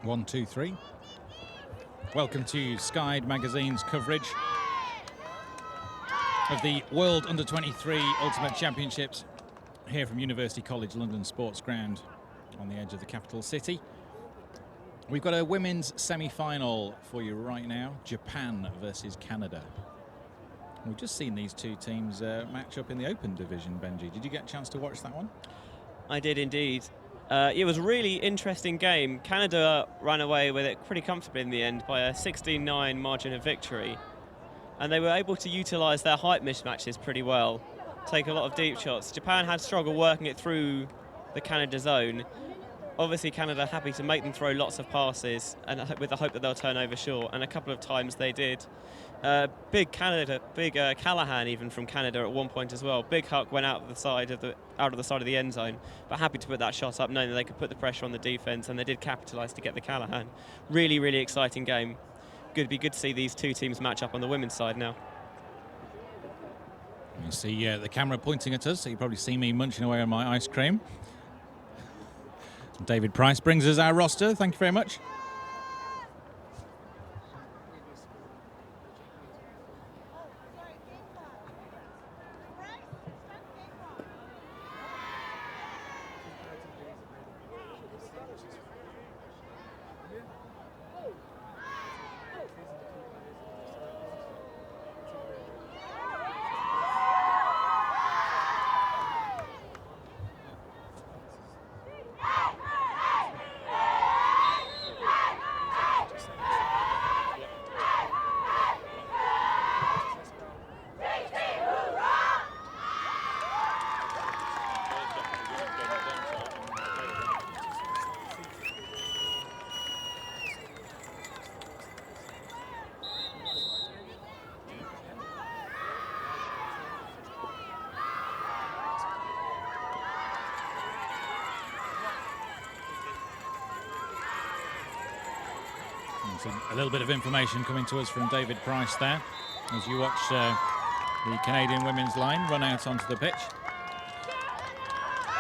WU23. Welcome to Sky Magazine's coverage of the World Under-23 Ultimate Championships here from University College London Sports Ground on the edge of the capital city. We've got a women's semi-final for you right now, Japan versus Canada. We've just seen these two teams match up in the Open division, Benji. Did you get a chance to watch that one? I did indeed. It was a really interesting game. Canada ran away with it pretty comfortably in the end by a 16-9 margin of victory. And they were able to utilise their height mismatches pretty well, take a lot of deep shots. Japan had struggled working it through the Canada zone. Obviously, Canada happy to make them throw lots of passes and with the hope that they'll turn over short, and a couple of times they did. Big Callahan even from Canada at one point as well. Big Huck went out of the side of the end zone, but happy to put that shot up, knowing that they could put the pressure on the defence, and they did capitalise to get the Callahan. Really, really exciting game. It'd be good to see these two teams match up on the women's side now. You see the camera pointing at us, so you probably see me munching away on my ice cream. David Price brings us our roster. Thank you very much. A little bit of information coming to us from David Price there as you watch the Canadian women's line run out onto the pitch.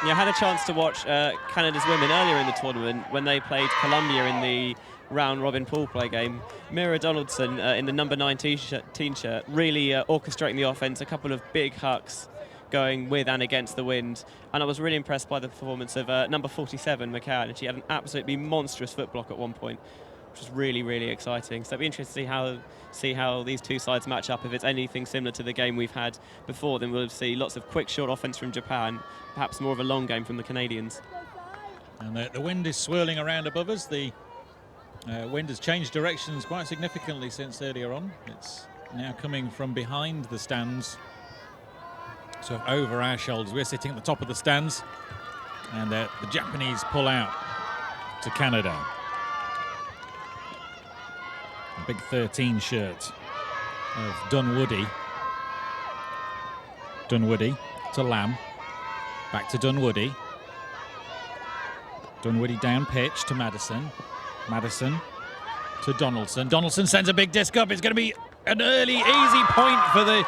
Yeah, I had a chance to watch Canada's women earlier in the tournament when they played Colombia in the round-robin pool play game. Mira Donaldson in the number 9 team shirt really orchestrating the offence, a couple of big hucks going with and against the wind, and I was really impressed by the performance of number 47, McCann, and she had an absolutely monstrous foot block at one point, which is really, really exciting. So it'll be interesting to see how these two sides match up. If it's anything similar to the game we've had before, then we'll see lots of quick, short offense from Japan, perhaps more of a long game from the Canadians. And the wind is swirling around above us. The wind has changed directions quite significantly since earlier on. It's now coming from behind the stands, so over our shoulders. We're sitting at the top of the stands, and the Japanese pull out to Canada. A big 13 shirt of Dunwoody to Lamb, back to Dunwoody down pitch to Madison to Donaldson sends a big disc up. It's going to be an early easy point for the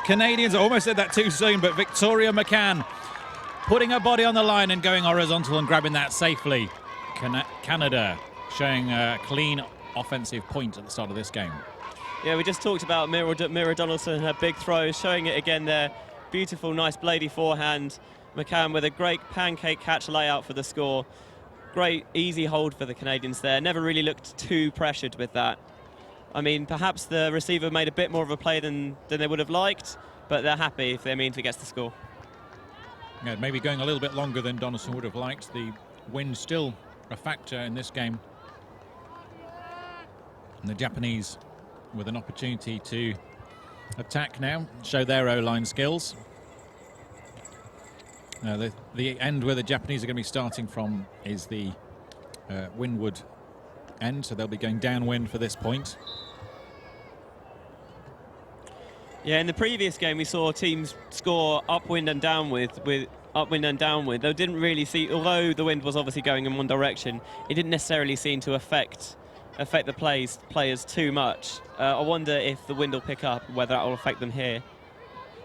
Canadians. I almost said that too soon, but Victoria McCann putting her body on the line and going horizontal and grabbing that safely. Canada showing a clean offensive point at the start of this game. Yeah, we just talked about Mira Donaldson and her big throw, showing it again there. Beautiful, nice bladey forehand. McCann with a great pancake catch layout for the score. Great easy hold for the Canadians there. Never really looked too pressured with that. I mean, perhaps the receiver made a bit more of a play than they would have liked, but they're happy if they means it gets the score. Yeah, maybe going a little bit longer than Donaldson would have liked. The wind still a factor in this game. And the Japanese with an opportunity to attack now, show their O-line skills. The end where the Japanese are going to be starting from is the windward end, so they'll be going downwind for this point. Yeah, in the previous game we saw teams score upwind and downwind They didn't really see, although the wind was obviously going in one direction, it didn't necessarily seem to affect the players too much. I wonder if the wind will pick up, whether that will affect them here.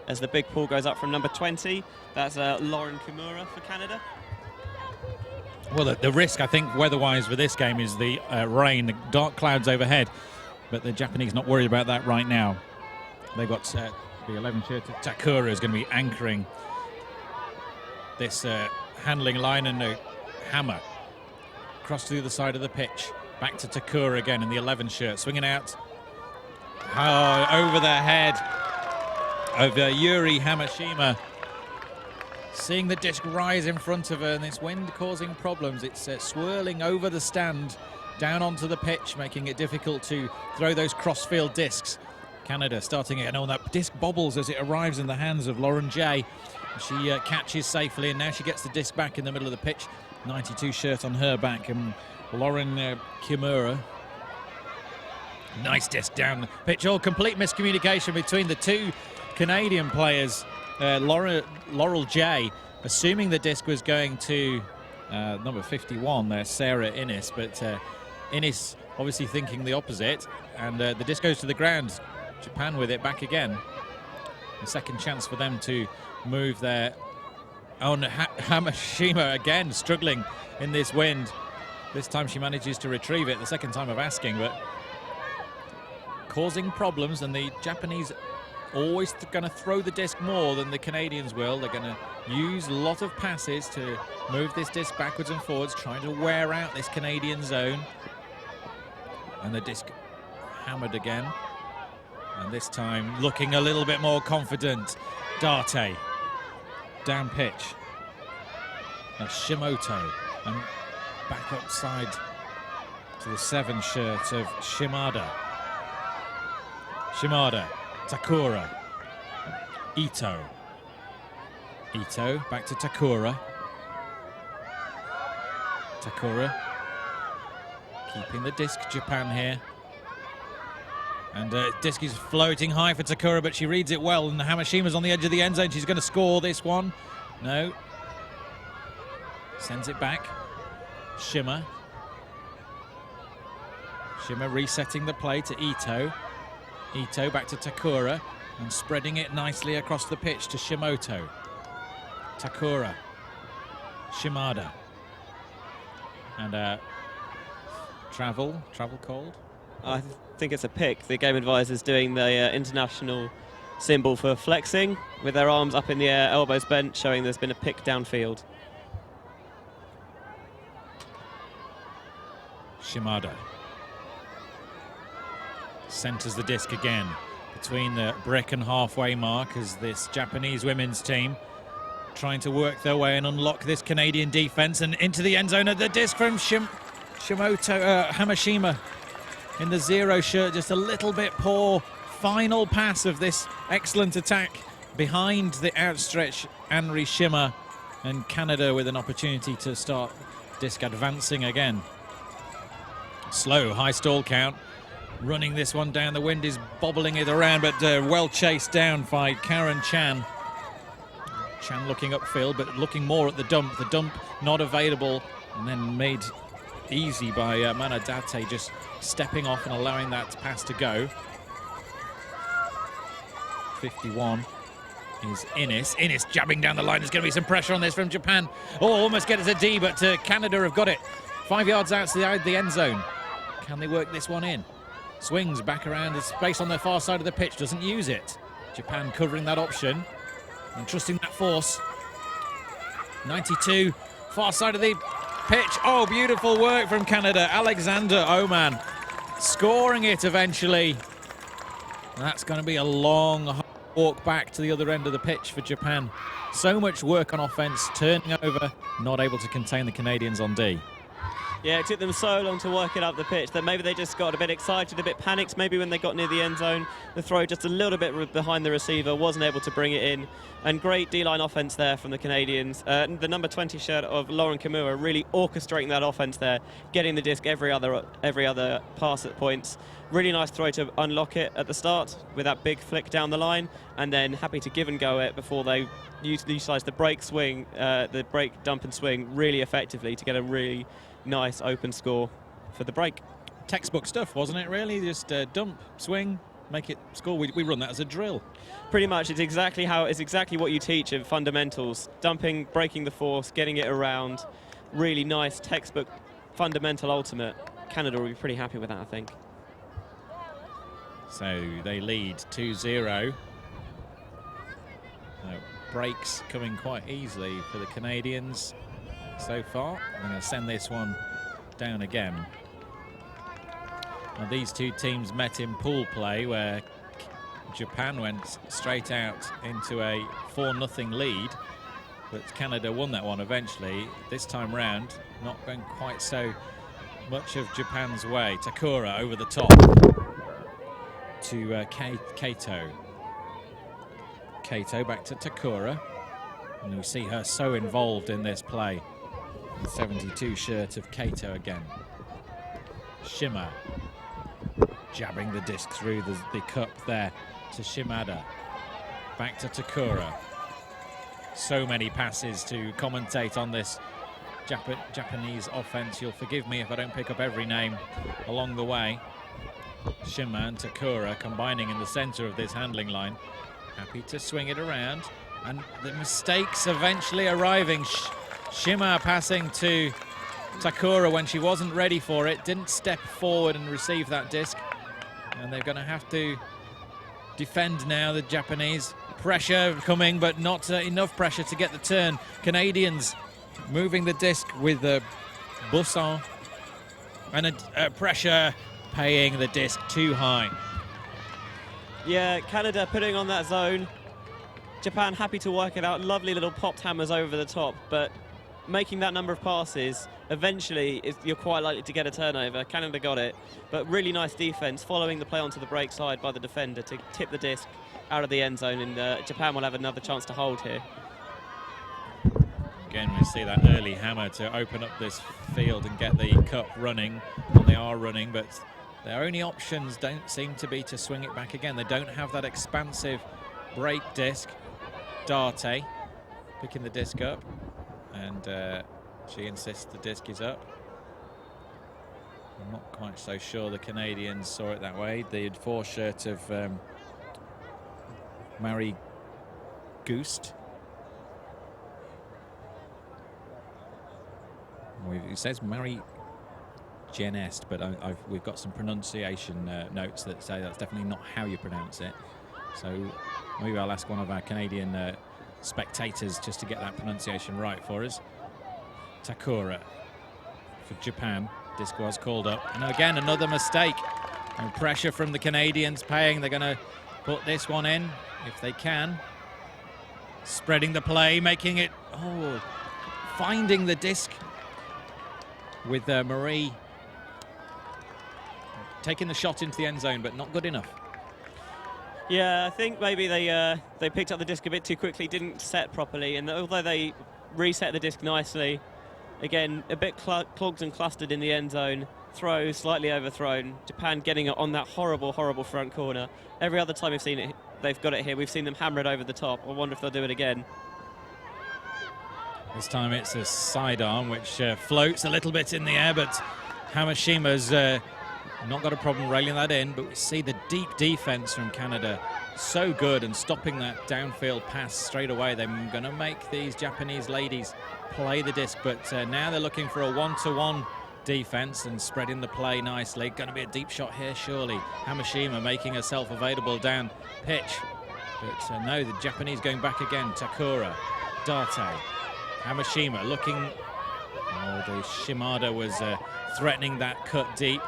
As the big pull goes up from number 20, that's Lauren Kimura for Canada. Well, the risk, I think, weather-wise for this game is the rain, the dark clouds overhead. But the Japanese not worried about that right now. They've got the 11 shirt. Takura is going to be anchoring this handling line, and a hammer across to the other side of the pitch. Back to Takura again in the 11 shirt, swinging out. Oh, over the head of Yuri Hamashima. Seeing the disc rise in front of her, and this wind causing problems. It's swirling over the stand, down onto the pitch, making it difficult to throw those cross-field discs. Canada starting again. Oh, that disc bobbles as it arrives in the hands of Lauren J. She catches safely, and now she gets the disc back in the middle of the pitch. 92 shirt on her back, and Lauren Kimura. Nice disc down the pitch. Oh, complete miscommunication between the two Canadian players. Laurel J, assuming the disc was going to number 51 there, Sarah Innes, but Innes obviously thinking the opposite, and the disc goes to the ground. Japan with it back again. A second chance for them to move their own. Hamashima again struggling in this wind. This time she manages to retrieve it, the second time of asking, but causing problems, and the Japanese always going to throw the disc more than the Canadians will. They're going to use a lot of passes to move this disc backwards and forwards, trying to wear out this Canadian zone. And the disc hammered again. And this time looking a little bit more confident. Date. Down pitch. Shimoto. And back upside to the 7 shirt of Shimada. Takura. Ito. Back to Takura. Keeping the disc, Japan here. And disc is floating high for Takura, but she reads it well, and Hamashima's on the edge of the end zone. She's going to score this one. No. Sends it back. Shima resetting the play to Ito. Ito back to Takura, and spreading it nicely across the pitch to Shimoto. Takura. Shimada. And travel called? I think it's a pick. The game advisor's doing the international symbol for flexing with their arms up in the air, elbows bent, showing there's been a pick downfield. Shimada centers the disc again between the brick and halfway mark as this Japanese women's team trying to work their way and unlock this Canadian defense, and into the end zone of the disc from Hamashima in the 0 shirt. Just a little bit poor final pass of this excellent attack behind the outstretched Anri Shima, and Canada with an opportunity to start disc advancing again. Slow high stall count, running this one down. The wind is bobbling it around, but well chased down by Karen Chan. Chan looking upfield, but looking more at the dump. The dump not available, and then made easy by Manadate, just stepping off and allowing that pass to go. 51 is Innes. Innes jabbing down the line. There's going to be some pressure on this from Japan. Oh, almost get it a D, but Canada have got it. 5 yards out to the end zone. Can they work this one in? Swings back around the space on the far side of the pitch, doesn't use it. Japan covering that option and trusting that force. 92, far side of the pitch. Oh, beautiful work from Canada. Alexander Oman scoring it eventually. That's going to be a long walk back to the other end of the pitch for Japan. So much work on offense, turning over, not able to contain the Canadians on D. Yeah, it took them so long to work it up the pitch that maybe they just got a bit excited, a bit panicked. Maybe when they got near the end zone, the throw just a little bit behind the receiver, wasn't able to bring it in. And great D-line offense there from the Canadians. The number 20 shirt of Lauren Kimura really orchestrating that offense there, getting the disc every other pass at points. Really nice throw to unlock it at the start with that big flick down the line, and then happy to give and go it before they utilise the break swing, the break dump and swing really effectively to get a really nice open score for the break. Textbook stuff, wasn't it, really? Just dump, swing, make it score. We run that as a drill. Pretty much. It's exactly what you teach in fundamentals. Dumping, breaking the force, getting it around, really nice textbook fundamental ultimate. Canada will be pretty happy with that, I think. So they lead 2-0. Breaks coming quite easily for the Canadians so far. I'm going to send this one down again. Now, these two teams met in pool play where Japan went straight out into a 4-0 lead, but Canada won that one eventually. This time round, not going quite so much of Japan's way. Takura over the top to Kato. Kato back to Takura, and we see her so involved in this play. The 72 shirt of Kato again. Shima jabbing the disc through the cup there to Shimada. Back to Takura. So many passes to commentate on this Japanese offense. You'll forgive me if I don't pick up every name along the way. Shima and Takura combining in the center of this handling line. Happy to swing it around, and the mistakes eventually arriving. Shima passing to Takura when she wasn't ready for it, didn't step forward and receive that disc, and they're going to have to defend now, the Japanese. Pressure coming, but not enough pressure to get the turn. Canadians moving the disc with Busson, and a pressure paying the disc too high. Yeah, Canada putting on that zone. Japan happy to work it out. Lovely little popped hammers over the top, but making that number of passes, eventually you're quite likely to get a turnover. Canada got it, but really nice defense, following the play onto the break side by the defender to tip the disc out of the end zone, and Japan will have another chance to hold here. Again, we see that early hammer to open up this field and get the cup running, and they are running, but their only options don't seem to be to swing it back again. They don't have that expansive break disc. Date picking the disc up, and she insists the disc is up. I'm not quite so sure the Canadians saw it that way. The 4 shirt of Marie Goost. It says Marie Genest, but we've got some pronunciation notes that say that's definitely not how you pronounce it. So maybe I'll ask one of our Canadian spectators just to get that pronunciation right for us. Takura for Japan. Disc was called up. And again, another mistake. And pressure from the Canadians paying. They're going to put this one in if they can. Spreading the play, making it, finding the disc with Marie taking the shot into the end zone, but not good enough. Yeah, I think maybe they picked up the disc a bit too quickly, didn't set properly, and although they reset the disc nicely, again, a bit clogged and clustered in the end zone, throw slightly overthrown, Japan getting it on that horrible, horrible front corner. Every other time we've seen it, they've got it here. We've seen them hammer it over the top. I wonder if they'll do it again. This time it's a sidearm which floats a little bit in the air, but Hamashima's not got a problem railing that in. But we see the deep defense from Canada so good, and stopping that downfield pass straight away. They're going to make these Japanese ladies play the disc, but now they're looking for a one-to-one defense and spreading the play nicely. Going to be a deep shot here, surely. Hamashima making herself available down pitch, but no, the Japanese going back again. Takura, Date, Hamashima looking. The Shimada was threatening that cut deep,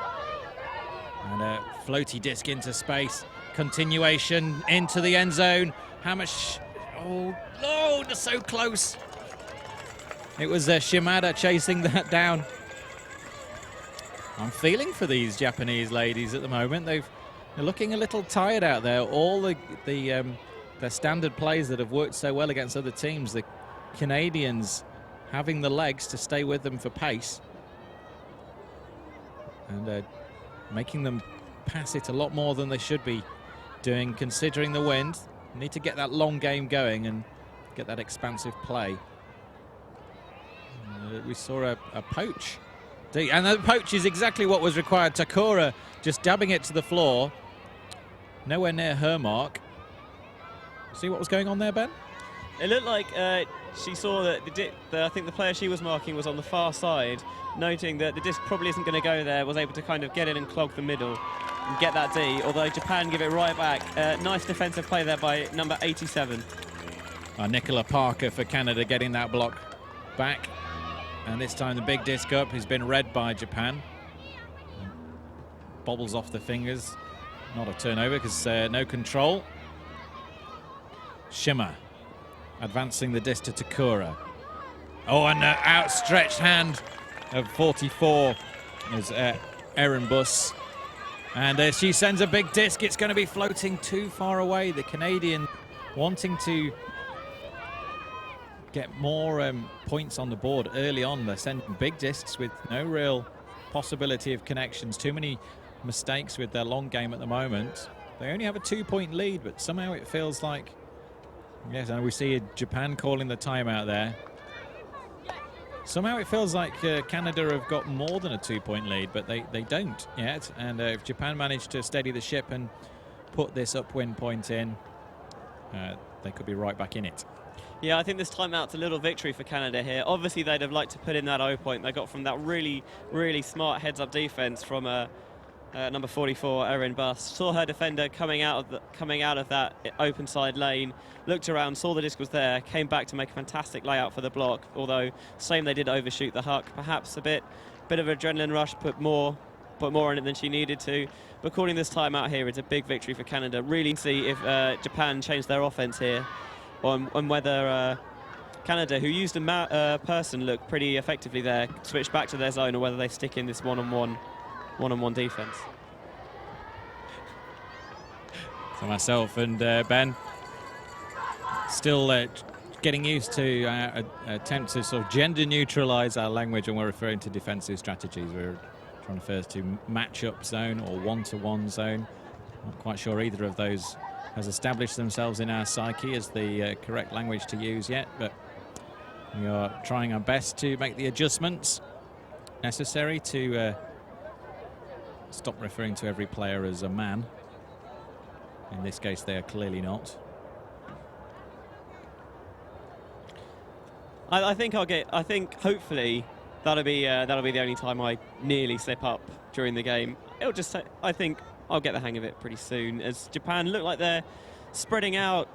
and a floaty disc into space. Continuation into the end zone. Just so close. It was Shimada chasing that down. I'm feeling for these Japanese ladies at the moment. They're looking a little tired out there. All their standard plays that have worked so well against other teams, the Canadians having the legs to stay with them for pace, and making them pass it a lot more than they should be doing, considering the wind. Need to get that long game going and get that expansive play. We saw a poach, and the poach is exactly what was required. Takura just dabbing it to the floor, nowhere near her mark. See what was going on there, Ben? It looked like she saw that I think the player she was marking was on the far side, noting that the disc probably isn't going to go there, was able to kind of get in and clog the middle and get that D, although Japan give it right back. Nice defensive play there by number 87. Nicola Parker for Canada getting that block back. And this time the big disc up has been read by Japan. Bobbles off the fingers. Not a turnover because no control. Shimmer advancing the disc to Takura. Oh, and an outstretched hand of 44 is Erin Buss. And she sends a big disc. It's going to be floating too far away. The Canadian wanting to get more points on the board early on. They're sending big discs with no real possibility of connections. Too many mistakes with their long game at the moment. They only have a 2-point lead, but somehow it feels like, yes, and we see Japan calling the timeout there. Somehow it feels like Canada have got more than a 2-point lead, but they don't yet. And if Japan manage to steady the ship and put this upwind point in, they could be right back in it. Yeah, I think this timeout's a little victory for Canada here. Obviously, they'd have liked to put in that O point they got from that really, really smart heads-up defense from number 44, Erin Buss. Saw her defender coming out of that open side lane, looked around, saw the disc was there, came back to make a fantastic layout for the block. Although, same, they did overshoot the huck. Perhaps a bit of adrenaline rush, put more in it than she needed to. But calling this timeout here, it's a big victory for Canada. Really see if Japan changed their offense here, on whether Canada, who used a person, look pretty effectively there, switch back to their zone, or whether they stick in this one-on-one defense. So myself and Ben still getting used to attempt to sort of gender neutralize our language when we're referring to defensive strategies. We're trying to refer to match-up zone or one-to-one zone. Not quite sure either of those has established themselves in our psyche as the correct language to use yet, but we are trying our best to make the adjustments necessary to stop referring to every player as a man. In this case, they are clearly not. I think hopefully that'll be the only time I nearly slip up during the game. It'll just I think I'll get the hang of it pretty soon, as Japan look like they're spreading out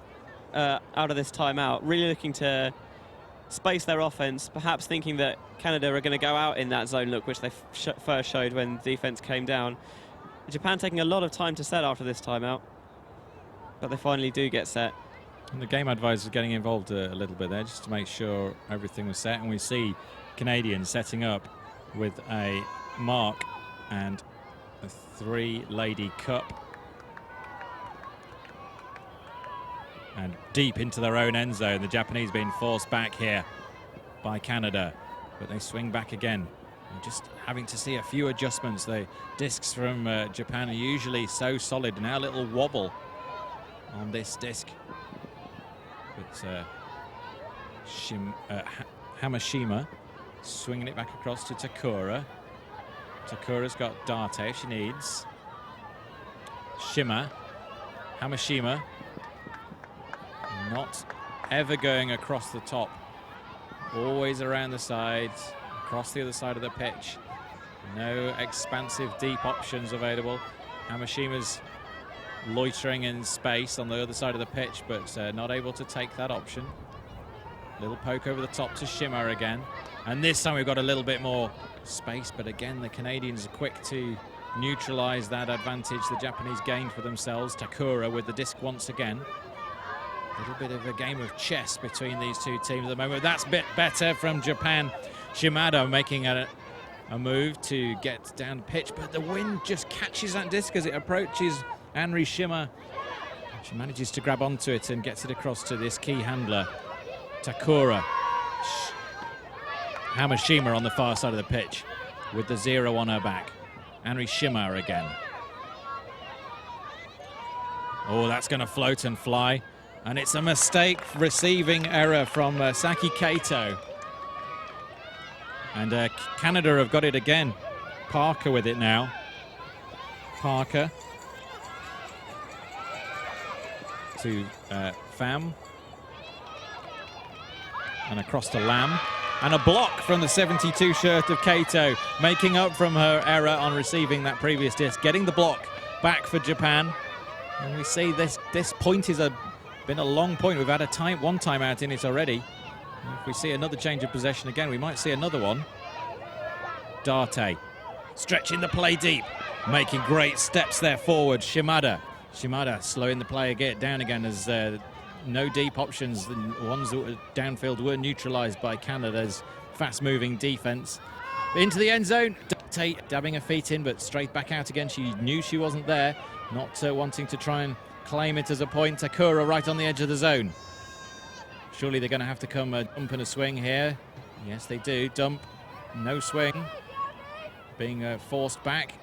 of this timeout, really looking to space their offense, perhaps thinking that Canada are going to go out in that zone look, which they first showed when defense came down. Japan taking a lot of time to set after this timeout, but they finally do get set. And the game advisor getting involved a little bit there just to make sure everything was set. And we see Canadians setting up with a mark and a 3-lady cup. And deep into their own end zone. The Japanese being forced back here by Canada. But they swing back again. And just having to see a few adjustments. The discs from Japan are usually so solid. Now a little wobble on this disc. But Hamashima swinging it back across to Takura. Takura's got Date if she needs. Shima. Hamashima. Not ever going across the top. Always around the sides, across the other side of the pitch. No expansive deep options available. Hamashima's loitering in space on the other side of the pitch, but not able to take that option. Little poke over the top to Shimmer again. And this time we've got a little bit more space, but again the Canadians are quick to neutralize that advantage the Japanese gained for themselves. Takura with the disc once again. A little bit of a game of chess between these two teams at the moment. That's a bit better from Japan. Shimada making a move to get down pitch, but the wind just catches that disc as it approaches Anri Shima. She manages to grab onto it and gets it across to this key handler, Takura. Hamashima on the far side of the pitch with the 0 on her back. Anri Shima again. Oh, that's going to float and fly. And it's a mistake, receiving error from Saki Kato. And Canada have got it again. Parker with it now. Parker to Pham. And across to Lam. And a block from the 72 shirt of Kato, making up from her error on receiving that previous disc, getting the block back for Japan. And we see this point has been a long point. We've had one timeout in it already. And if we see another change of possession again, we might see another one. Date stretching the play deep, making great steps there forward. Shimada slowing the play down again as no deep options. The ones that were downfield were neutralized by Canada's fast-moving defense. Into the end zone. Date dabbing her feet in, but straight back out again. She knew she wasn't there, not wanting to try and claim it as a point. Takura right on the edge of the zone. Surely they're going to have to come a dump and a swing here. Yes, they do. Dump, no swing. Being forced back.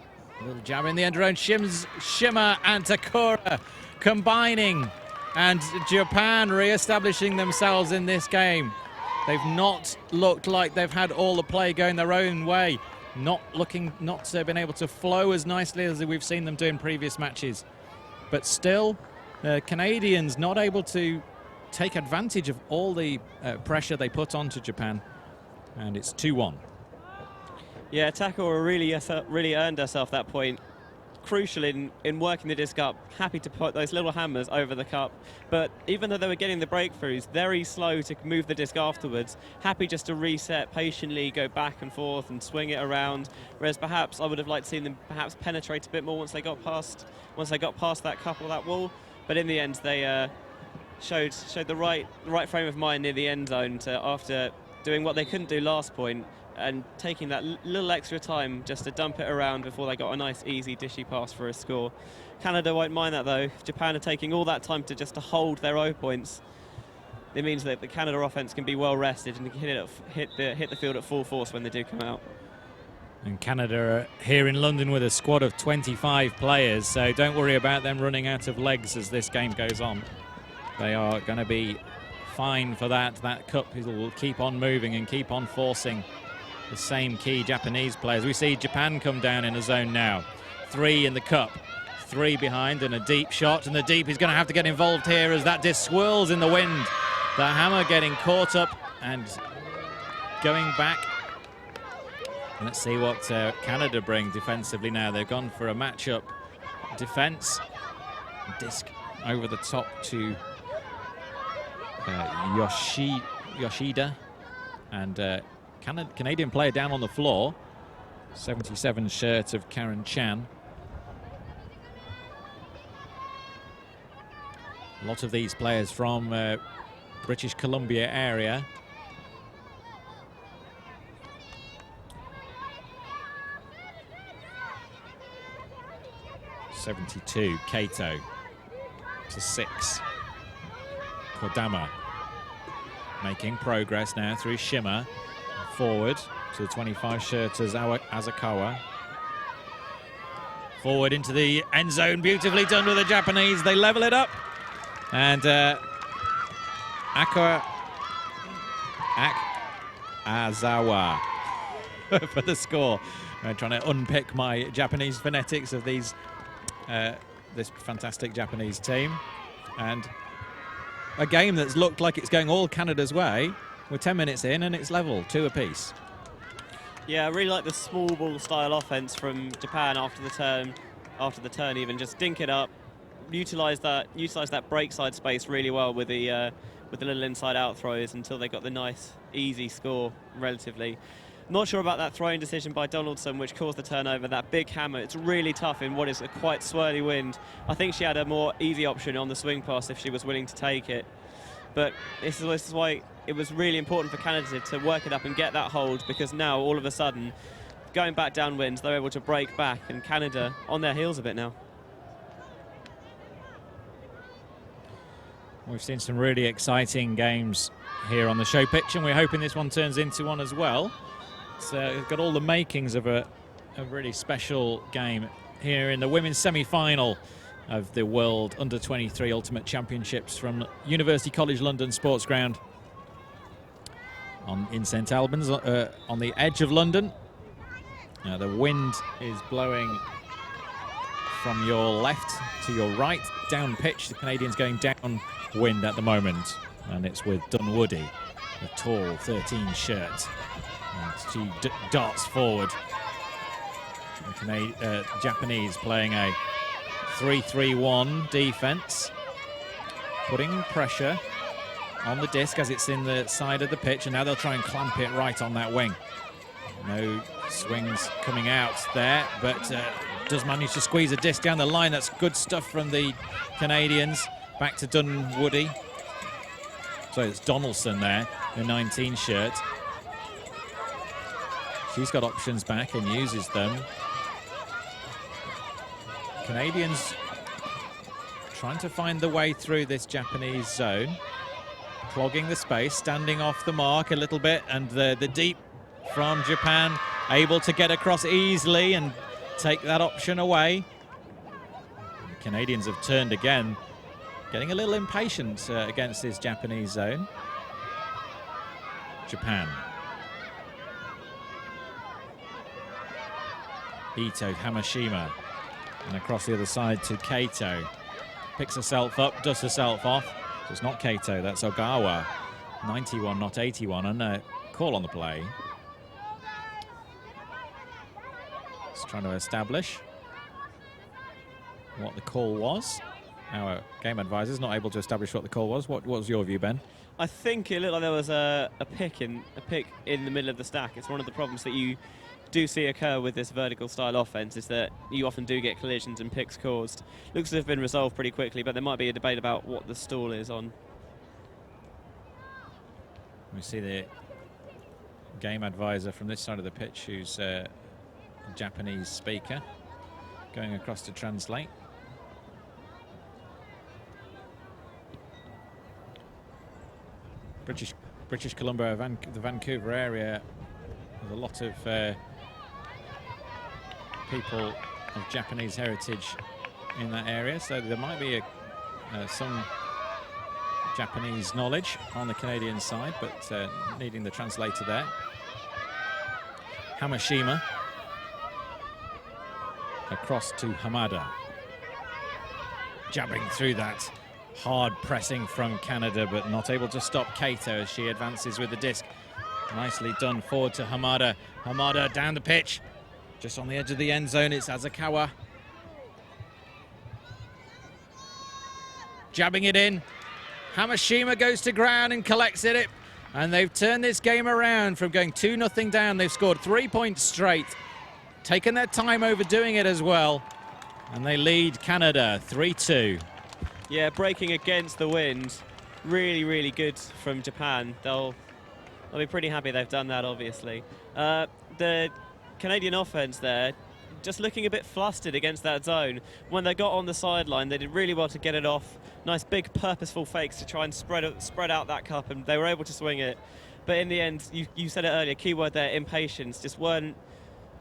A little jab in the end zone. Shimmer and Takura combining. And Japan re-establishing themselves in this game. They've not looked like they've had all the play going their own way. Not been able to flow as nicely as we've seen them do in previous matches. But still, the Canadians not able to take advantage of all the pressure they put onto Japan. And it's 2-1. Yeah, Takura really earned herself that point. Crucial in working the disc up, happy to put those little hammers over the cup, but even though they were getting the breakthroughs, very slow to move the disc afterwards, happy just to reset patiently, go back and forth and swing it around, whereas perhaps I would have liked to see them perhaps penetrate a bit more once they got past that cup or that wall, but in the end they showed the right frame of mind near the end zone after doing what they couldn't do last point, and taking that little extra time just to dump it around before they got a nice, easy, dishy pass for a score. Canada won't mind that, though. Japan are taking all that time to hold their O points. It means that the Canada offense can be well rested and can hit the field at full force when they do come out. And Canada are here in London with a squad of 25 players, so don't worry about them running out of legs as this game goes on. They are going to be fine for that. That cup will keep on moving and keep on forcing the same key Japanese players. We see Japan come down in a zone now. 3 in the cup, 3 behind, and a deep shot. And the deep is going to have to get involved here as that disc swirls in the wind. The hammer getting caught up and going back. Let's see what Canada bring defensively now. They've gone for a matchup defense. Disc over the top to Yoshida. And Canadian player down on the floor. 77 shirt of Karen Chan. A lot of these players from British Columbia area. .72 Kato to 6. Kodama making progress now through Shimmer. Forward to the 25 shirt as Azakawa. Forward into the end zone, beautifully done with the Japanese. They level it up. And Azawa for the score. I'm trying to unpick my Japanese phonetics of this fantastic Japanese team. And a game that's looked like it's going all Canada's way. We're 10 minutes in and it's level, 2 apiece. Yeah, I really like the small ball style offense from Japan after the turn even. Just dink it up, utilize that break side space really well with the little inside out throws until they got the nice easy score relatively. Not sure about that throwing decision by Donaldson which caused the turnover. That big hammer, it's really tough in what is a quite swirly wind. I think she had a more easy option on the swing pass if she was willing to take it. But this is why it was really important for Canada to work it up and get that hold, because now all of a sudden going back downwind they're able to break back, and Canada on their heels a bit now. We've seen some really exciting games here on the show pitch, and we're hoping this one turns into one as well. It's got all the makings of a really special game here in the women's semi-final of the World Under-23 Ultimate Championships from University College London Sports Ground in St Albans, on the edge of London. The wind is blowing from your left to your right, down pitch. The Canadians going downwind at the moment, and it's with Dunwoody the tall 13 shirt. And she darts forward. The Japanese playing a 3-3-1 defense, putting pressure on the disc as it's in the side of the pitch, and now they'll try and clamp it right on that wing. No swings coming out there, but does manage to squeeze a disc down the line. That's good stuff from the Canadians. Back to Dunwoody. So it's Donaldson there, the 19 shirt. She's got options back and uses them. Canadians trying to find the way through this Japanese zone. Clogging the space, standing off the mark a little bit, and the deep from Japan able to get across easily and take that option away. The Canadians have turned again, getting a little impatient against this Japanese zone. Japan. Ito, Hamashima, and across the other side to Kato. Picks herself up, dusts herself off. So it's not Kato, that's Ogawa. 91, not 81, and a call on the play. Just trying to establish what the call was. Our game advisor's not able to establish what the call was. What was your view, Ben? I think it looked like there was a pick in the middle of the stack. It's one of the problems that you do see occur with this vertical style offense, is that you often do get collisions and picks caused. Looks to have been resolved pretty quickly, but there might be a debate about what the stall is on. We see the game advisor from this side of the pitch, who's a Japanese speaker, going across to translate. British Columbia, the Vancouver area, there's a lot of people of Japanese heritage in that area, so there might be some Japanese knowledge on the Canadian side, but needing the translator there. Hamashima across to Hamada, jabbing through that. Hard pressing from Canada, but not able to stop Kato as she advances with the disc. Nicely done forward to Hamada. Hamada down the pitch. Just on the edge of the end zone, it's Azukawa. Jabbing it in. Hamashima goes to ground and collects it. And they've turned this game around from going 2-0 down. They've scored 3 points straight. Taken their time overdoing it as well. And they lead Canada 3-2. Yeah, breaking against the wind. Really, really good from Japan. They'll be pretty happy they've done that, obviously. The Canadian offense there, just looking a bit flustered against that zone. When they got on the sideline, they did really well to get it off. Nice big purposeful fakes to try and spread out that cup, and they were able to swing it. But in the end, you said it earlier, keyword there, impatience.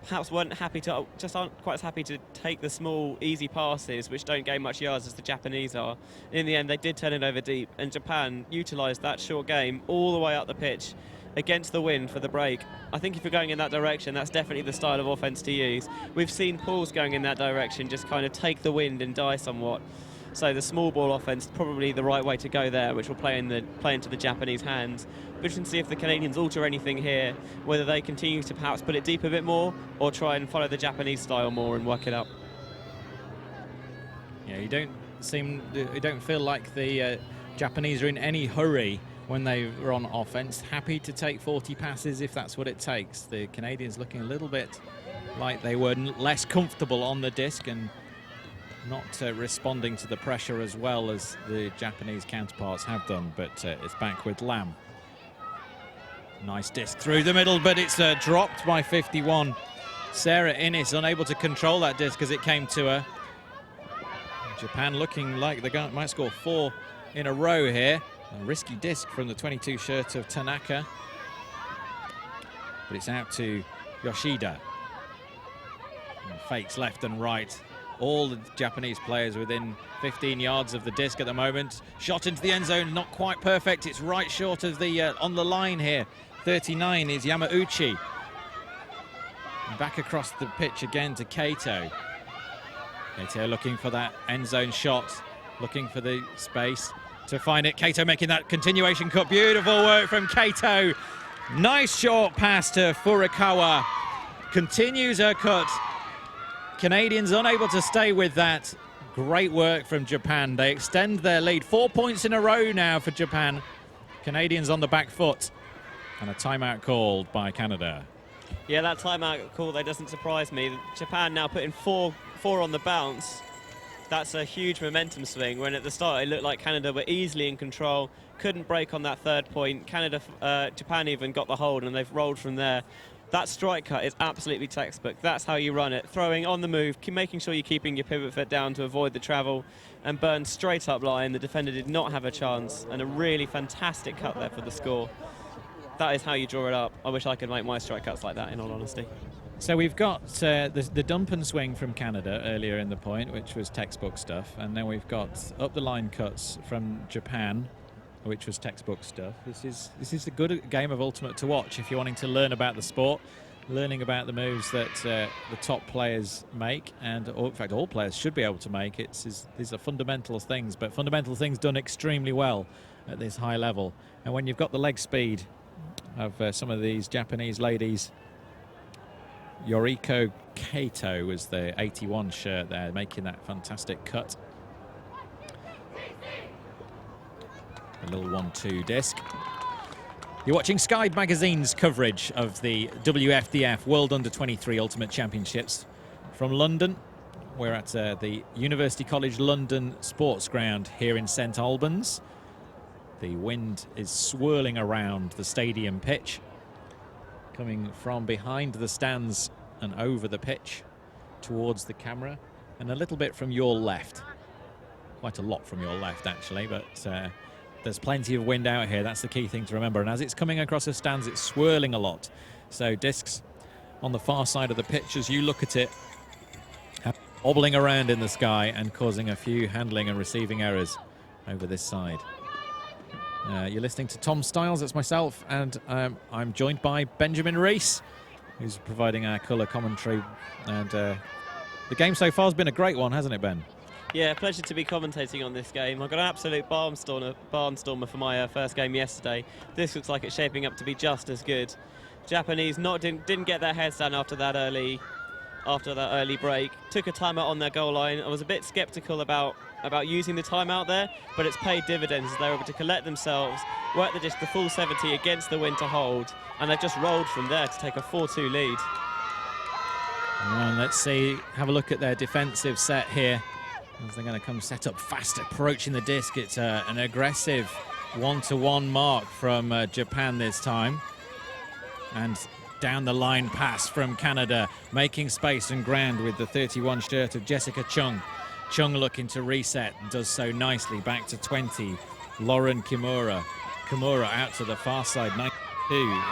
Perhaps weren't happy to, just aren't quite as happy to take the small, easy passes, which don't gain much yards as the Japanese are. In the end, they did turn it over deep, and Japan utilised that short game all the way up the pitch against the wind for the break. I think if you're going in that direction, that's definitely the style of offence to use. We've seen pools going in that direction just kind of take the wind and die somewhat. So the small ball offence probably the right way to go there, which will play into the Japanese hands. We can see if the Canadians alter anything here, whether they continue to perhaps put it deep a bit more or try and follow the Japanese style more and work it up. Yeah, you don't feel like the Japanese are in any hurry when they were on offense. Happy to take 40 passes if that's what it takes. The Canadians looking a little bit like they were less comfortable on the disc and not responding to the pressure as well as the Japanese counterparts have done, but it's back with Lam. Nice disc through the middle, but it's dropped by 51. Sarah Innes unable to control that disc as it came to her. Japan looking like they might score 4 in a row here. A risky disc from the 22 shirt of Tanaka, but it's out to Yoshida. And fakes left and right. All the Japanese players within 15 yards of the disc at the moment. Shot into the end zone, not quite perfect. It's right short of the on the line here. 39 is Yamauchi. And back across the pitch again to Kato. Kato looking for that end zone shot, looking for the space. to find it. Kato making that continuation cut. Beautiful work from Kato. Nice short pass to Furukawa. Continues her cut. Canadians unable to stay with that. Great work from Japan. They extend their lead. 4 points in a row now for Japan. Canadians on the back foot. And a timeout called by Canada. Yeah, that timeout call, that doesn't surprise me. Japan now putting four on the bounce. That's a huge momentum swing, when at the start it looked like Canada were easily in control, couldn't break on that third point. Japan even got the hold, and they've rolled from there. That strike cut is absolutely textbook. That's how you run it. Throwing on the move, making sure you're keeping your pivot foot down to avoid the travel, and burn straight up line. The defender did not have a chance, and a really fantastic cut there for the score. That is how you draw it up. I wish I could make my strike cuts like that, in all honesty. So we've got the dump and swing from Canada earlier in the point, which was textbook stuff, and then we've got up the line cuts from Japan, which was textbook stuff. This is a good game of Ultimate to watch if you're wanting to learn about the sport, learning about the moves that the top players make, and in fact all players should be able to make. These are fundamental things, but fundamental things done extremely well at this high level. And when you've got the leg speed of some of these Japanese ladies, Yoriko Kato was the 81 shirt there, making that fantastic cut. A little 1-2 disc. You're watching Sky Magazine's coverage of the WFDF World Under-23 Ultimate Championships from London. We're at the University College London Sports Ground here in St Albans. The wind is swirling around the stadium pitch, coming from behind the stands and over the pitch towards the camera, and a little bit from your left. Quite a lot from your left, actually, but there's plenty of wind out here. That's the key thing to remember. And as it's coming across the stands, it's swirling a lot. So discs on the far side of the pitch, as you look at it, wobbling around in the sky and causing a few handling and receiving errors over this side. You're listening to Tom Styles, that's myself, and I'm joined by Benjamin Rees, who's providing our colour commentary. And the game so far has been a great one, hasn't it, Ben? Yeah, pleasure to be commentating on this game. I got an absolute barnstormer for my first game yesterday. This looks like it's shaping up to be just as good. Japanese didn't get their heads down after that early break. Took a timeout on their goal line. I was a bit sceptical about using the timeout there, but it's paid dividends as they're able to collect themselves, work the full 70 against the wind to hold, and they've just rolled from there to take a 4-2 lead. And let's see, have a look at their defensive set here, as they're going to come set up fast, approaching the disc. It's an aggressive one-to-one mark from Japan this time. And down the line pass from Canada, making space and ground with the 31 shirt of Jessica Chung. Chung looking to reset, does so nicely, back to 20. Lauren Kimura. Kimura out to the far side. 92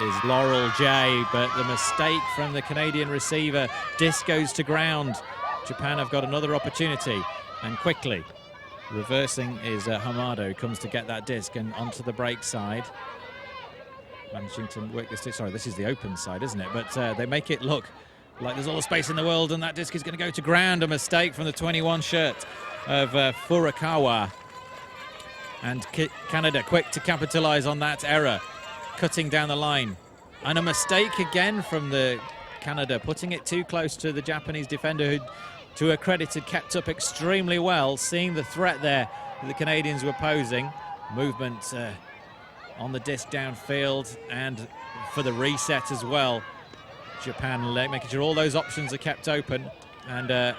is Laurel J, but the mistake from the Canadian receiver. Disc goes to ground. Japan have got another opportunity, and quickly reversing is Hamado, comes to get that disc and onto the break side. Managing to work this. Sorry, this is the open side, isn't it? But they make it look like there's all the space in the world, and that disc is going to go to ground. A mistake from the 21 shirt of Furukawa. And Canada quick to capitalize on that error, cutting down the line. And a mistake again from the Canada, putting it too close to the Japanese defender, who, to her credit, had kept up extremely well, seeing the threat there that the Canadians were posing. Movement on the disc downfield, and for the reset as well. Japan making sure all those options are kept open, and a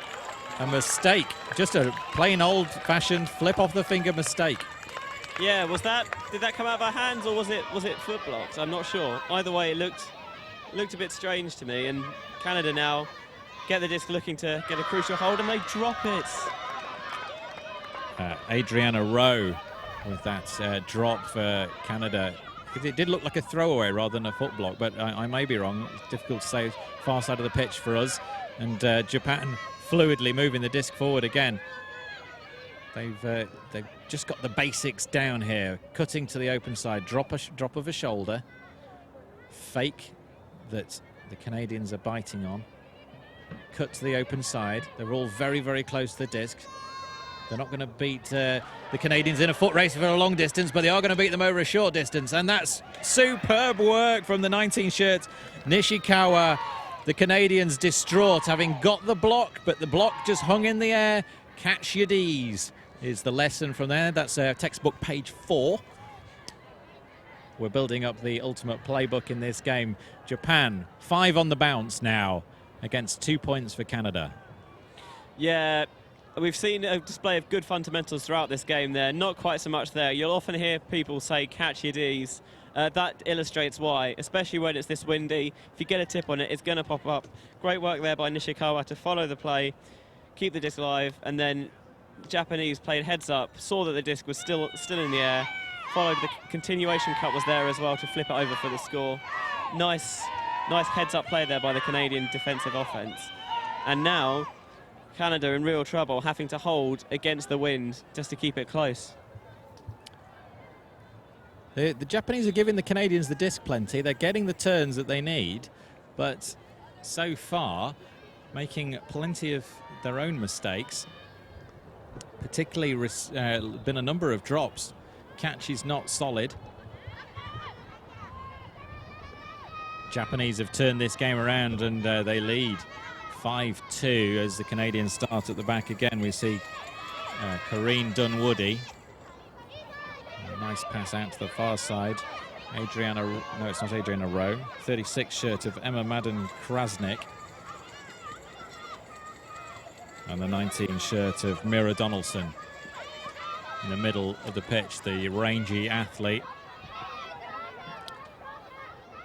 mistake, just a plain old-fashioned flip off the finger mistake. Yeah, did that come out of our hands, or was it foot blocks? I'm not sure. Either way, it looked a bit strange to me, and Canada now get the disc looking to get a crucial hold, and they drop it. Adriana Rowe with that drop for Canada. It did look like a throwaway rather than a foot block, but I may be wrong. It's difficult to say. Far side of the pitch for us, and Japan fluidly moving the disc forward again. They've just got the basics down here. Cutting to the open side, drop of a shoulder, fake that the Canadians are biting on. Cut to the open side. They're all very, very close to the disc. They're not going to beat the Canadians in a foot race for a long distance, but they are going to beat them over a short distance. And that's superb work from the 19 shirt, Nishikawa. The Canadians distraught, having got the block, but the block just hung in the air. Catch your D's is the lesson from there. That's textbook page 4. We're building up the ultimate playbook in this game. Japan, 5 on the bounce now against 2 points for Canada. Yeah, we've seen a display of good fundamentals throughout this game there. Not quite so much there. You'll often hear people say catch your D's. That illustrates why, especially when it's this windy. If you get a tip on it, it's going to pop up. Great work there by Nishikawa to follow the play, keep the disc alive, and then the Japanese played heads up, saw that the disc was still in the air, followed the continuation cut was there as well to flip it over for the score. Nice heads up play there by the Canadian defensive offense. And now Canada in real trouble, having to hold against the wind just to keep it close. The Japanese are giving the Canadians the disc plenty. They're getting the turns that they need, but so far making plenty of their own mistakes. Particularly been a number of drops. Catch is not solid. Japanese have turned this game around and they lead 5-2 as the Canadians start at the back again. We see Corrine Dunwoody. A nice pass out to the far side. Adriana, no, it's not Adriana Rowe. 36 shirt of Emma Madden-Krasnick. And the 19 shirt of Mira Donaldson. In the middle of the pitch, the rangy athlete.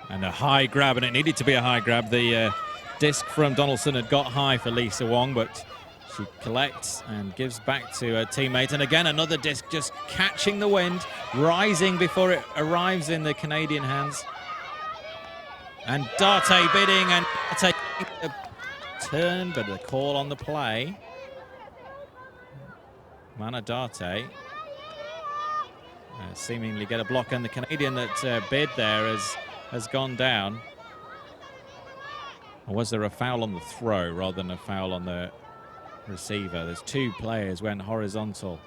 And a high grab, and it needed to be a high grab. The disc from Donaldson had got high for Lisa Wong, but she collects and gives back to her teammate. And again, another disc just catching the wind, rising before it arrives in the Canadian hands. And Darte bidding and taking a turn, but a call on the play. Mana Darte seemingly get a block, and the Canadian that bid there has gone down. Or was there a foul on the throw rather than a foul on the receiver? There's 2 players went horizontal,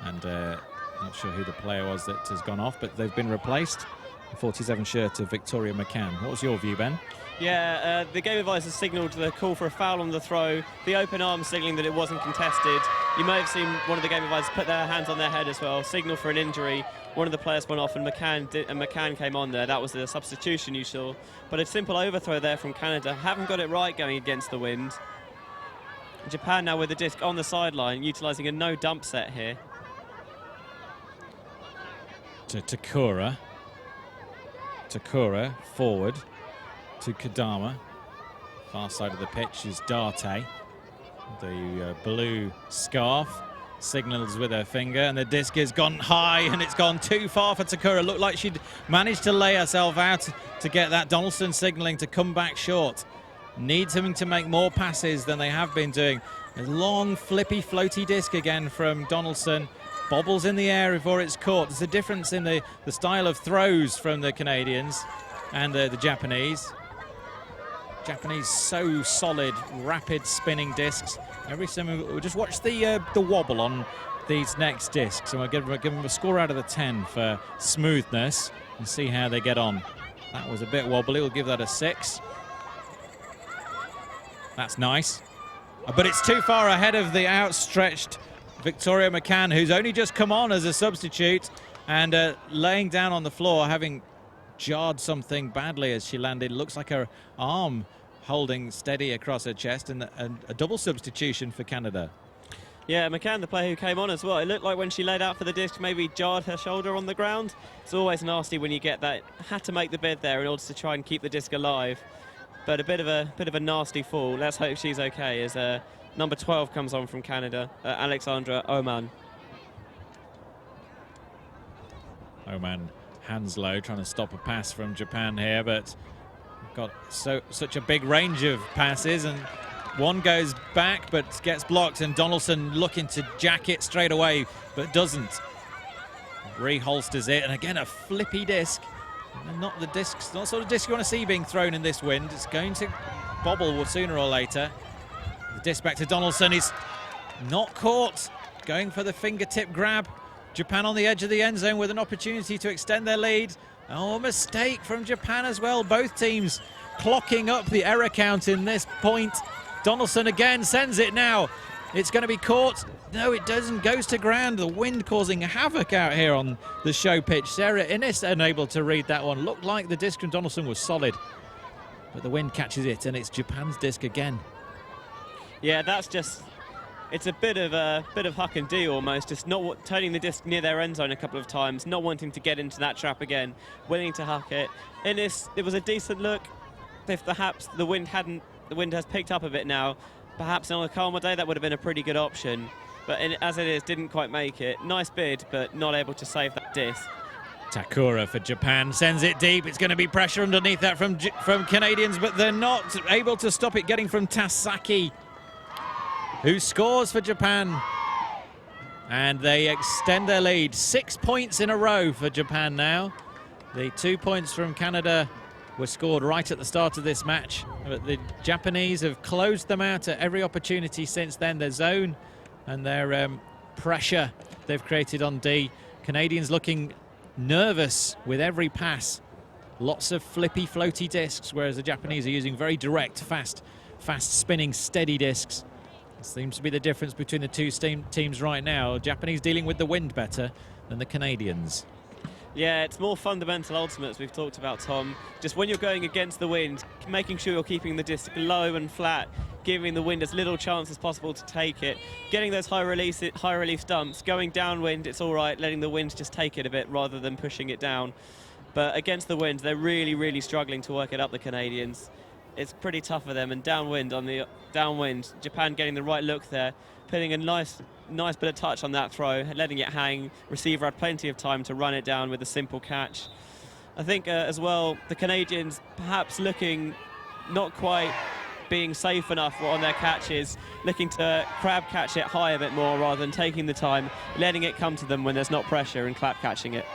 and not sure who the player was that has gone off, but they've been replaced. The 47 shirt of Victoria McCann. What was your view, Ben? Yeah, the game advisor signalled the call for a foul on the throw. The open arm signalling that it wasn't contested. You may have seen one of the game advisors put their hands on their head as well, signal for an injury. One of the players went off and McCann came on there. That was the substitution you saw. But a simple overthrow there from Canada. Haven't got it right going against the wind. Japan now with the disc on the sideline, utilising a no-dump set here. To Takura. Takura forward to Kadama. Far side of the pitch is Darte. The blue scarf signals with her finger, and the disc has gone high and it's gone too far for Takura. Looked like she'd managed to lay herself out to get that. Donaldson signalling to come back short. Needs him to make more passes than they have been doing. A long flippy floaty disc again from Donaldson. Bobbles in the air before it's caught. There's a difference in the style of throws from the Canadians and the Japanese. Japanese so solid, rapid spinning discs. We'll just watch the wobble on these next discs, and we'll give them a score out of the 10 for smoothness and see how they get on. That was a bit wobbly. We'll give that a 6. That's nice, but it's too far ahead of the outstretched Victoria McCann, who's only just come on as a substitute, and laying down on the floor, having jarred something badly as she landed. Looks like her arm holding steady across her chest, and a double substitution for Canada. Yeah, McCann, the player who came on as well, it looked like when she laid out for the disc, maybe jarred her shoulder on the ground. It's always nasty when you get that. Had to make the bid there in order to try and keep the disc alive. But a bit of a nasty fall. Let's hope she's okay as number 12 comes on from Canada, Alexandra Oman. Oman hands low, trying to stop a pass from Japan here, but got such a big range of passes, and one goes back but gets blocked, and Donaldson looking to jack it straight away but doesn't. Reholsters it, and again a flippy disc. Not the discs, not the sort of disc you want to see being thrown in this wind. It's going to bobble sooner or later. The disc back to Donaldson is not caught. going for the fingertip grab. Japan on the edge of the end zone with an opportunity to extend their lead. Oh, mistake from Japan as well. Both teams clocking up the error count in this point. Donaldson again sends it now. It's going to be caught. No, it doesn't. Goes to ground. The wind causing havoc out here on the show pitch. Sarah Innes unable to read that one. Looked like the disc from Donaldson was solid, but the wind catches it, and it's Japan's disc again. Yeah, that's just, it's a bit of huck and do almost, just not turning the disc near their end zone a couple of times, not wanting to get into that trap again, willing to huck it. Innes, it was a decent look. If perhaps the wind has picked up a bit now, perhaps on a calmer day that would have been a pretty good option. But as it is, didn't quite make it. Nice bid, but not able to save that disc. Takura for Japan sends it deep. It's going to be pressure underneath that from Canadians, but they're not able to stop it getting from Tasaki, who scores for Japan. And they extend their lead. 6 points in a row for Japan now. The 2 points from Canada were scored right at the start of this match, but the Japanese have closed them out at every opportunity since then. Their zone and their pressure they've created on D. Canadians looking nervous with every pass. Lots of flippy, floaty discs, whereas the Japanese are using very direct, fast spinning, steady discs. Seems to be the difference between the two teams right now. Japanese dealing with the wind better than the Canadians. Yeah, it's more fundamental ultimate, as we've talked about, Tom. Just when you're going against the wind, making sure you're keeping the disc low and flat, giving the wind as little chance as possible to take it, getting those high release dumps, going downwind, it's all right, letting the wind just take it a bit rather than pushing it down. But against the wind, they're really, really struggling to work it up, the Canadians. It's pretty tough for them, and downwind, Japan getting the right look there, putting a nice bit of touch on that throw, letting it hang. Receiver had plenty of time to run it down with a simple catch. I think as well, the Canadians perhaps looking not quite being safe enough on their catches, looking to crab catch it high a bit more rather than taking the time, letting it come to them when there's not pressure and clap catching it.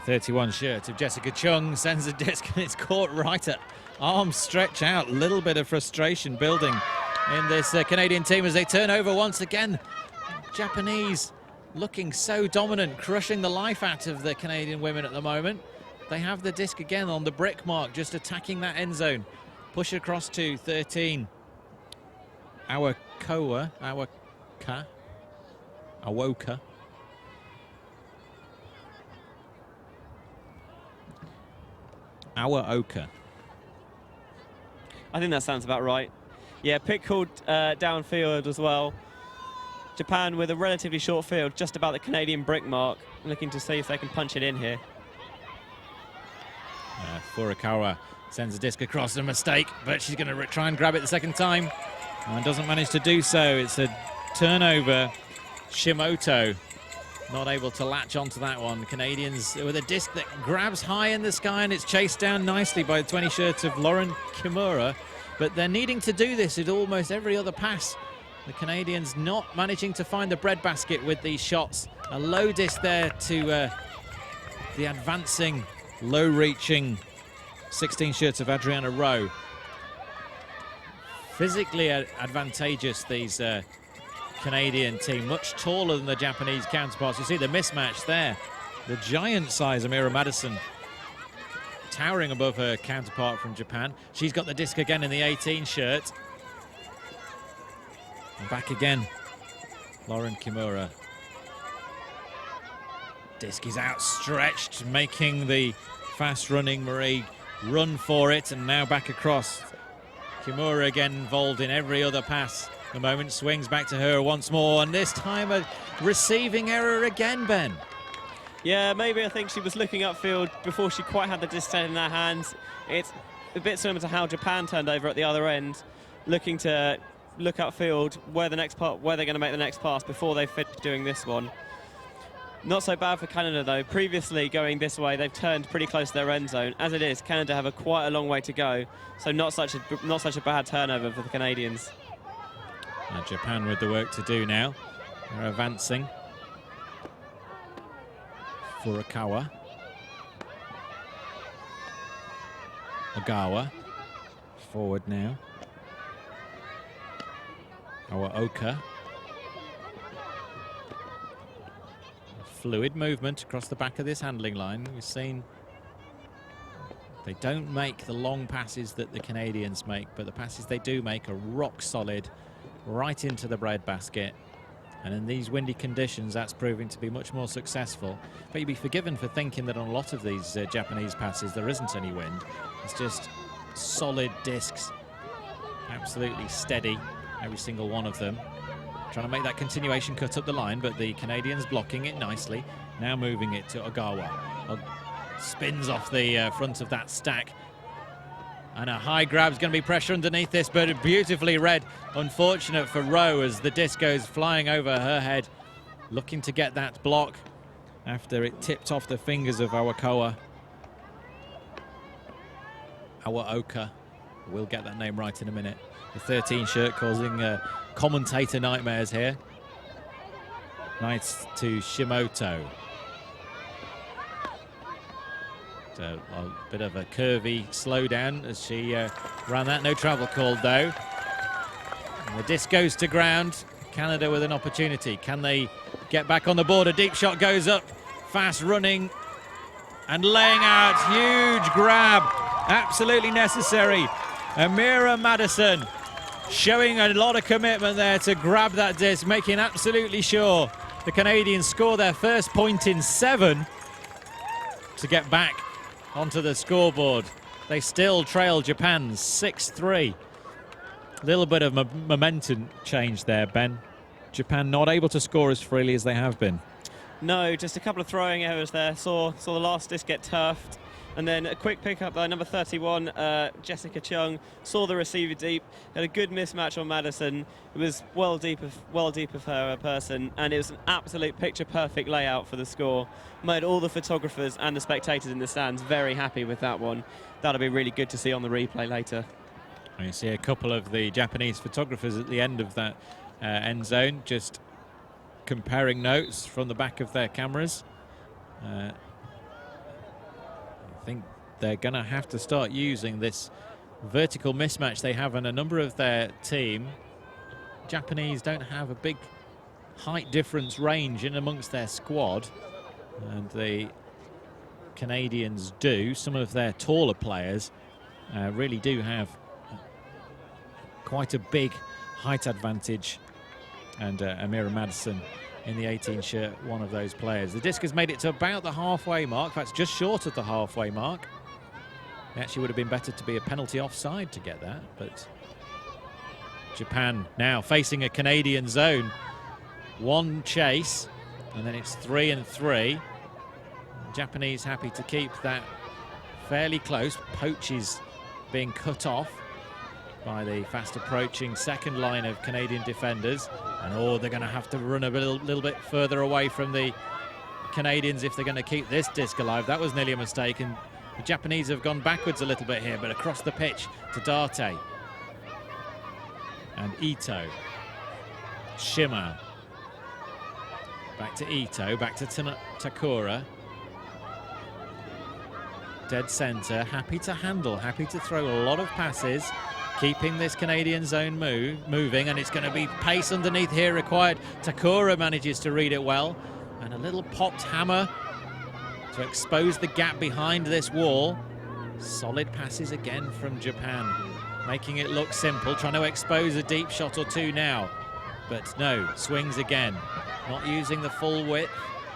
31 shirt of Jessica Chung sends a disc and it's caught right at arms stretch out. Little bit of frustration building in this Canadian team as they turn over once again. Japanese looking so dominant, crushing the life out of the Canadian women at the moment. They have the disc again on the brick mark, just attacking that end zone. Push across to 13. Awoka. Awoka. I think that sounds about right. Yeah, pick called downfield as well. Japan with a relatively short field, just about the Canadian brick mark, looking to see if they can punch it in here. Furukawa sends a disc across, a mistake, but she's going to try and grab it the second time and doesn't manage to do so. It's a turnover. Shimoto not able to latch onto that one. Canadians with a disc that grabs high in the sky, and it's chased down nicely by the 20 shirts of Lauren Kimura. But they're needing to do this at almost every other pass. The Canadians not managing to find the breadbasket with these shots. A low disc there to the advancing, low-reaching 16 shirts of Adriana Rowe. Physically advantageous, these Canadian team, much taller than the Japanese counterparts. You see the mismatch there. The giant size Amira Madison towering above her counterpart from Japan. She's got the disc again in the 18 shirt. And back again, Lauren Kimura. Disc is outstretched, making the fast-running Marie run for it, and now back across. Kimura again involved in every other pass. The moment swings back to her once more, and this time a receiving error again, Ben. Yeah, maybe I think she was looking upfield before she quite had the disc set in her hands. It's a bit similar to how Japan turned over at the other end, looking to look upfield where they're going to make the next pass before they finish doing this one. Not so bad for Canada though. Previously going this way, they've turned pretty close to their end zone. As it is, Canada have quite a long way to go, so not such a bad turnover for the Canadians. Japan with the work to do now. They're advancing. Furukawa. Ogawa. Forward now. Awaoka. Fluid movement across the back of this handling line. We've seen they don't make the long passes that the Canadians make, but the passes they do make are rock solid, right into the breadbasket. And in these windy conditions, that's proving to be much more successful. But you'd be forgiven for thinking that on a lot of these Japanese passes, there isn't any wind. It's just solid discs, absolutely steady, every single one of them. Trying to make that continuation cut up the line, but the Canadians blocking it nicely. Now moving it to Ogawa. Spins off the front of that stack. And a high grab's going to be pressure underneath this, but beautifully read. Unfortunate for Rowe as the disc goes flying over her head, looking to get that block after it tipped off the fingers of Awaoka. We'll get that name right in a minute. The 13 shirt causing commentator nightmares here. Nice to Shimoto. So a bit of a curvy slowdown as she ran that. No travel called though. And the disc goes to ground. Canada with an opportunity. Can they get back on the board? A deep shot goes up. Fast running and laying out. Huge grab. Absolutely necessary. Amira Madison showing a lot of commitment there to grab that disc, making absolutely sure the Canadians score their first point in 7 to get back onto the scoreboard. They still trail Japan 6-3. Little bit of momentum change there, Ben. Japan not able to score as freely as they have been. No, just a couple of throwing errors there. Saw the last disc get turfed. And then a quick pickup by number 31, Jessica Chung, saw the receiver deep, had a good mismatch on Madison. It was well deep of her person, and it was an absolute picture-perfect layout for the score. Made all the photographers and the spectators in the stands very happy with that one. That'll be really good to see on the replay later. You see a couple of the Japanese photographers at the end of that end zone, just comparing notes from the back of their cameras. I think they're going to have to start using this vertical mismatch they have in a number of their team. Japanese don't have a big height difference range in amongst their squad, and the Canadians do. Some of their taller players really do have quite a big height advantage, and Amira Madison in the 18 shirt, one of those players. The disc has made it to about the halfway mark. That's just short of the halfway mark. It actually would have been better to be a penalty offside to get that, but Japan now facing a Canadian zone. One chase, and then it's 3-3. Japanese happy to keep that fairly close. Poach is being cut off by the fast approaching second line of Canadian defenders. And they're going to have to run a little bit further away from the Canadians if they're going to keep this disc alive. That was nearly a mistake, and the Japanese have gone backwards a little bit here, but across the pitch to Date and Ito. Shima. Back to Ito, back to Takura. Dead centre, happy to handle, happy to throw a lot of passes, keeping this Canadian zone moving, and it's going to be pace underneath here required. Takura manages to read it well, and a little popped hammer to expose the gap behind this wall. Solid passes again from Japan, making it look simple, trying to expose a deep shot or two now. But no, swings again. Not using the full width,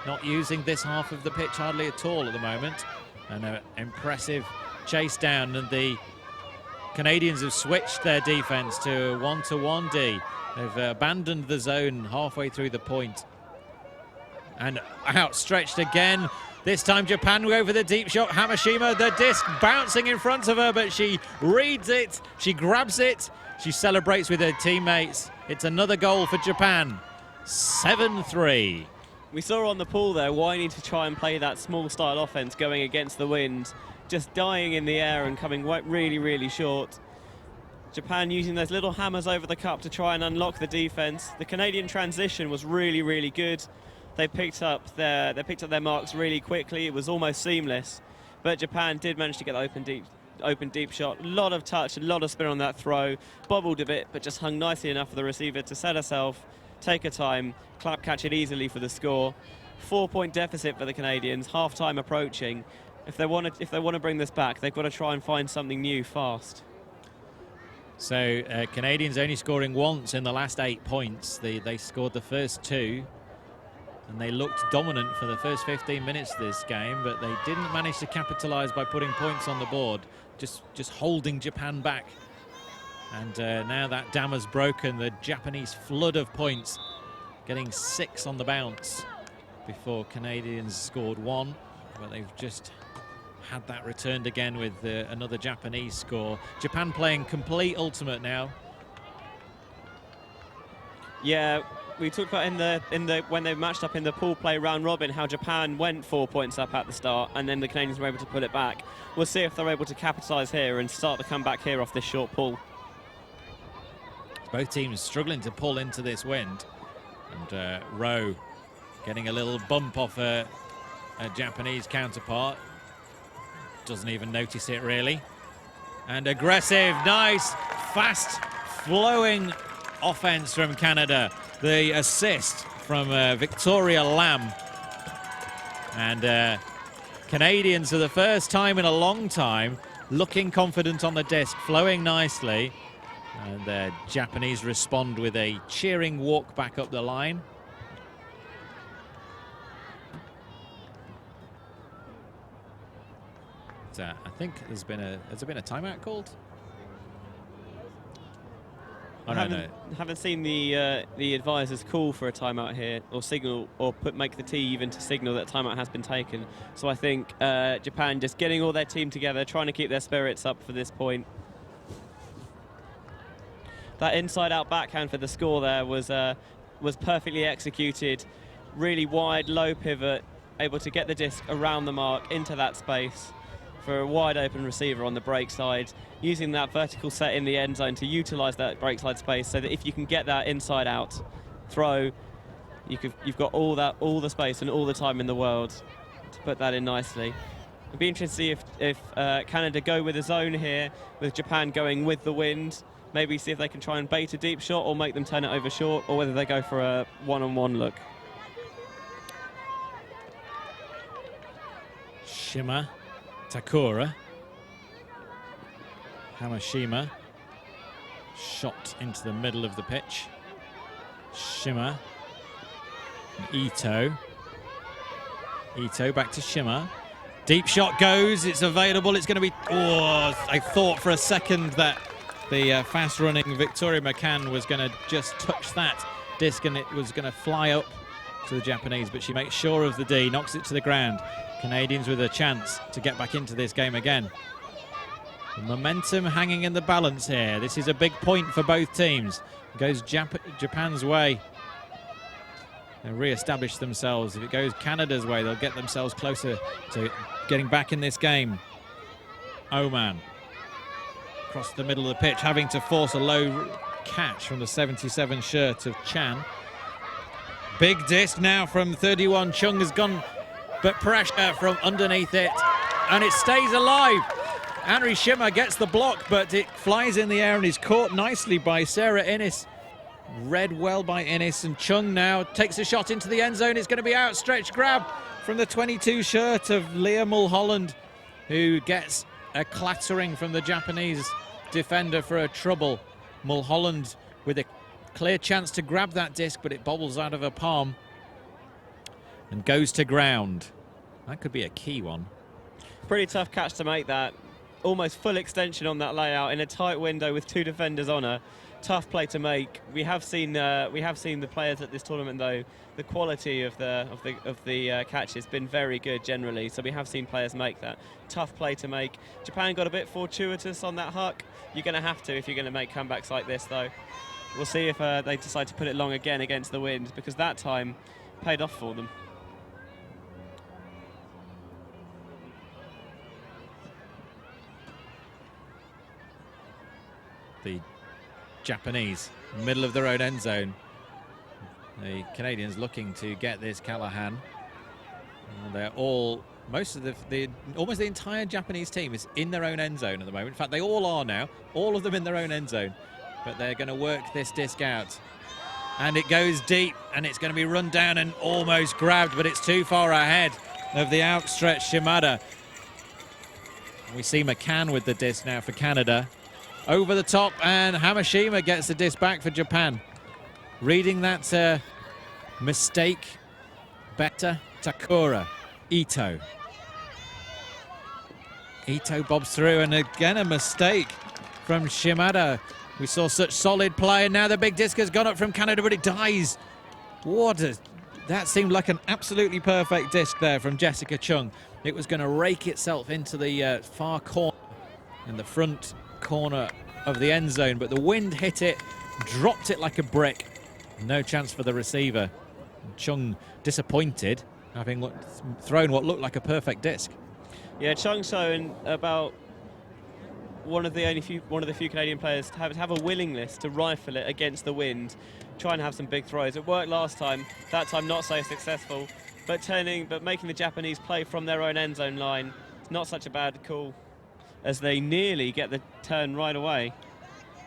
not using this half of the pitch hardly at all at the moment. And an impressive chase down, and the Canadians have switched their defense to 1-1 D. They've abandoned the zone halfway through the point. And outstretched again. This time Japan will go for the deep shot. Hamashima, the disc bouncing in front of her, but she reads it, she grabs it, she celebrates with her teammates. It's another goal for Japan. 7-3. We saw on the pool there wanting to try and play that small style offense going against the wind, just dying in the air and coming really, really short. Japan using those little hammers over the cup to try and unlock the defense. The Canadian transition was really, really good. They picked up their marks really quickly. It was almost seamless, but Japan did manage to get open deep open deep shot. A lot of touch, a lot of spin on that throw. Bobbled a bit, but just hung nicely enough for the receiver to set herself, take her time, clap catch it easily for the score. 4-point deficit for the Canadians, half-time approaching. If they want to bring this back, they've got to try and find something new fast. So Canadians only scoring once in the last 8 points. They scored the first 2, and they looked dominant for the first 15 minutes of this game, but they didn't manage to capitalize by putting points on the board, just holding Japan back. And now that dam has broken, the Japanese flood of points, getting 6 on the bounce before Canadians scored 1, but they've just had that returned again with another Japanese score. Japan playing complete ultimate now. Yeah, we talked about in the when they matched up in the pool play round robin how Japan went 4 points up at the start and then the Canadians were able to pull it back. We'll see if they're able to capitalise here and start to come back here off this short pull. Both teams struggling to pull into this wind, and Rowe getting a little bump off a Japanese counterpart. Doesn't even notice it really. And aggressive, nice, fast flowing offense from Canada. The assist from Victoria Lamb. And Canadians, for the first time in a long time, looking confident on the disc, flowing nicely. And the Japanese respond with a cheering walk back up the line. I think has there been a timeout called? I haven't seen the advisors call for a timeout here, or signal, or make the tee even to signal that timeout has been taken. So I think Japan just getting all their team together, trying to keep their spirits up for this point. That inside-out backhand for the score there was perfectly executed, really wide, low pivot, able to get the disc around the mark into that space for a wide open receiver on the break side, using that vertical set in the end zone to utilize that break side space so that if you can get that inside out throw, you've got all the space and all the time in the world to put that in nicely. It'd be interesting to see if Canada go with a zone here, with Japan going with the wind, maybe see if they can try and bait a deep shot or make them turn it over short, or whether they go for a one-on-one look. Shima, Takura, Hamashima, shot into the middle of the pitch. Shima, Ito back to Shima. Deep shot goes, it's available, it's going to be, I thought for a second that the fast-running Victoria McCann was going to just touch that disc and it was going to fly up to the Japanese, but she makes sure of the D, knocks it to the ground. Canadians with a chance to get back into this game again. The momentum hanging in the balance here. This is a big point for both teams. It goes Japan's way. They re-establish themselves. If it goes Canada's way, they'll get themselves closer to getting back in this game. Oman across the middle of the pitch, having to force a low catch from the 77 shirt of Chan. Big disc now from 31. Chung has gone, but pressure from underneath it, and it stays alive. Henry Shima gets the block, but it flies in the air and is caught nicely by Sarah Innes. Read well by Innes, and Chung now takes a shot into the end zone. It's going to be outstretched grab from the 22 shirt of Leah Mulholland, who gets a clattering from the Japanese defender for a trouble. Mulholland with a clear chance to grab that disc, but it bobbles out of her palm and goes to ground. That could be a key one. Pretty tough catch to make that. Almost full extension on that layout in a tight window with 2 defenders on her. Tough play to make. We have seen the players at this tournament though. The quality of the catch has been very good generally. So we have seen players make that. Tough play to make. Japan got a bit fortuitous on that huck. You're going to have to if you're going to make comebacks like this though. We'll see if they decide to put it long again against the wind, because that time paid off for them. The Japanese, middle of their own end zone. The Canadians looking to get this Callahan. And they're all most of almost the entire Japanese team is in their own end zone at the moment. In fact, they all are now, all of them in their own end zone. But they're going to work this disc out. And it goes deep, and it's going to be run down and almost grabbed, but it's too far ahead of the outstretched Shimada. We see McCann with the disc now for Canada. Over the top, and Hamashima gets the disc back for Japan. Reading that mistake better, Takura, Ito. Ito bobs through, and again a mistake from Shimada. We saw such solid play, and now the big disc has gone up from Canada, but it dies. That seemed like an absolutely perfect disc there from Jessica Chung. It was going to rake itself into the far corner in the front corner of the end zone, but the wind hit it, dropped it like a brick. No chance for the receiver. Chung disappointed, having thrown what looked like a perfect disc. Yeah, Chung's shown about one of the few Canadian players to have a willingness to rifle it against the wind, try and have some big throws. It worked last time. That time not so successful, but making the Japanese play from their own end zone line. It's not such a bad call, as they nearly get the turn right away,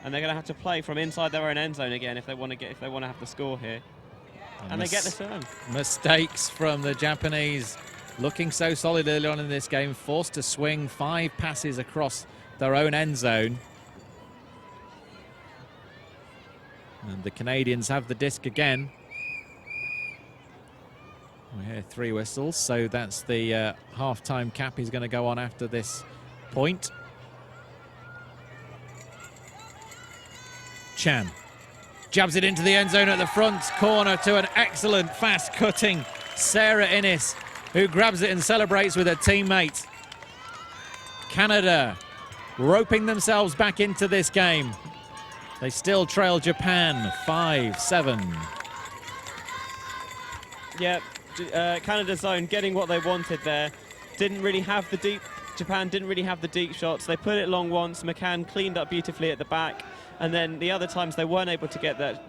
and they're going to have to play from inside their own end zone again if they want to have the score here. And they get the turn. Mistakes from the Japanese, looking so solid early on in this game, forced to swing 5 passes across their own end zone. And the Canadians have the disc again. We hear 3 whistles, so that's the half-time cap he's going to go on after this point. Chan jabs it into the end zone at the front corner to an excellent fast-cutting Sarah Innes, who grabs it and celebrates with her teammate. Canada roping themselves back into this game. They still trail Japan 5-7. Yeah, Canada's zone getting what they wanted there. Japan didn't really have the deep shots. They put it long once. McCann cleaned up beautifully at the back, and then the other times they weren't able to get that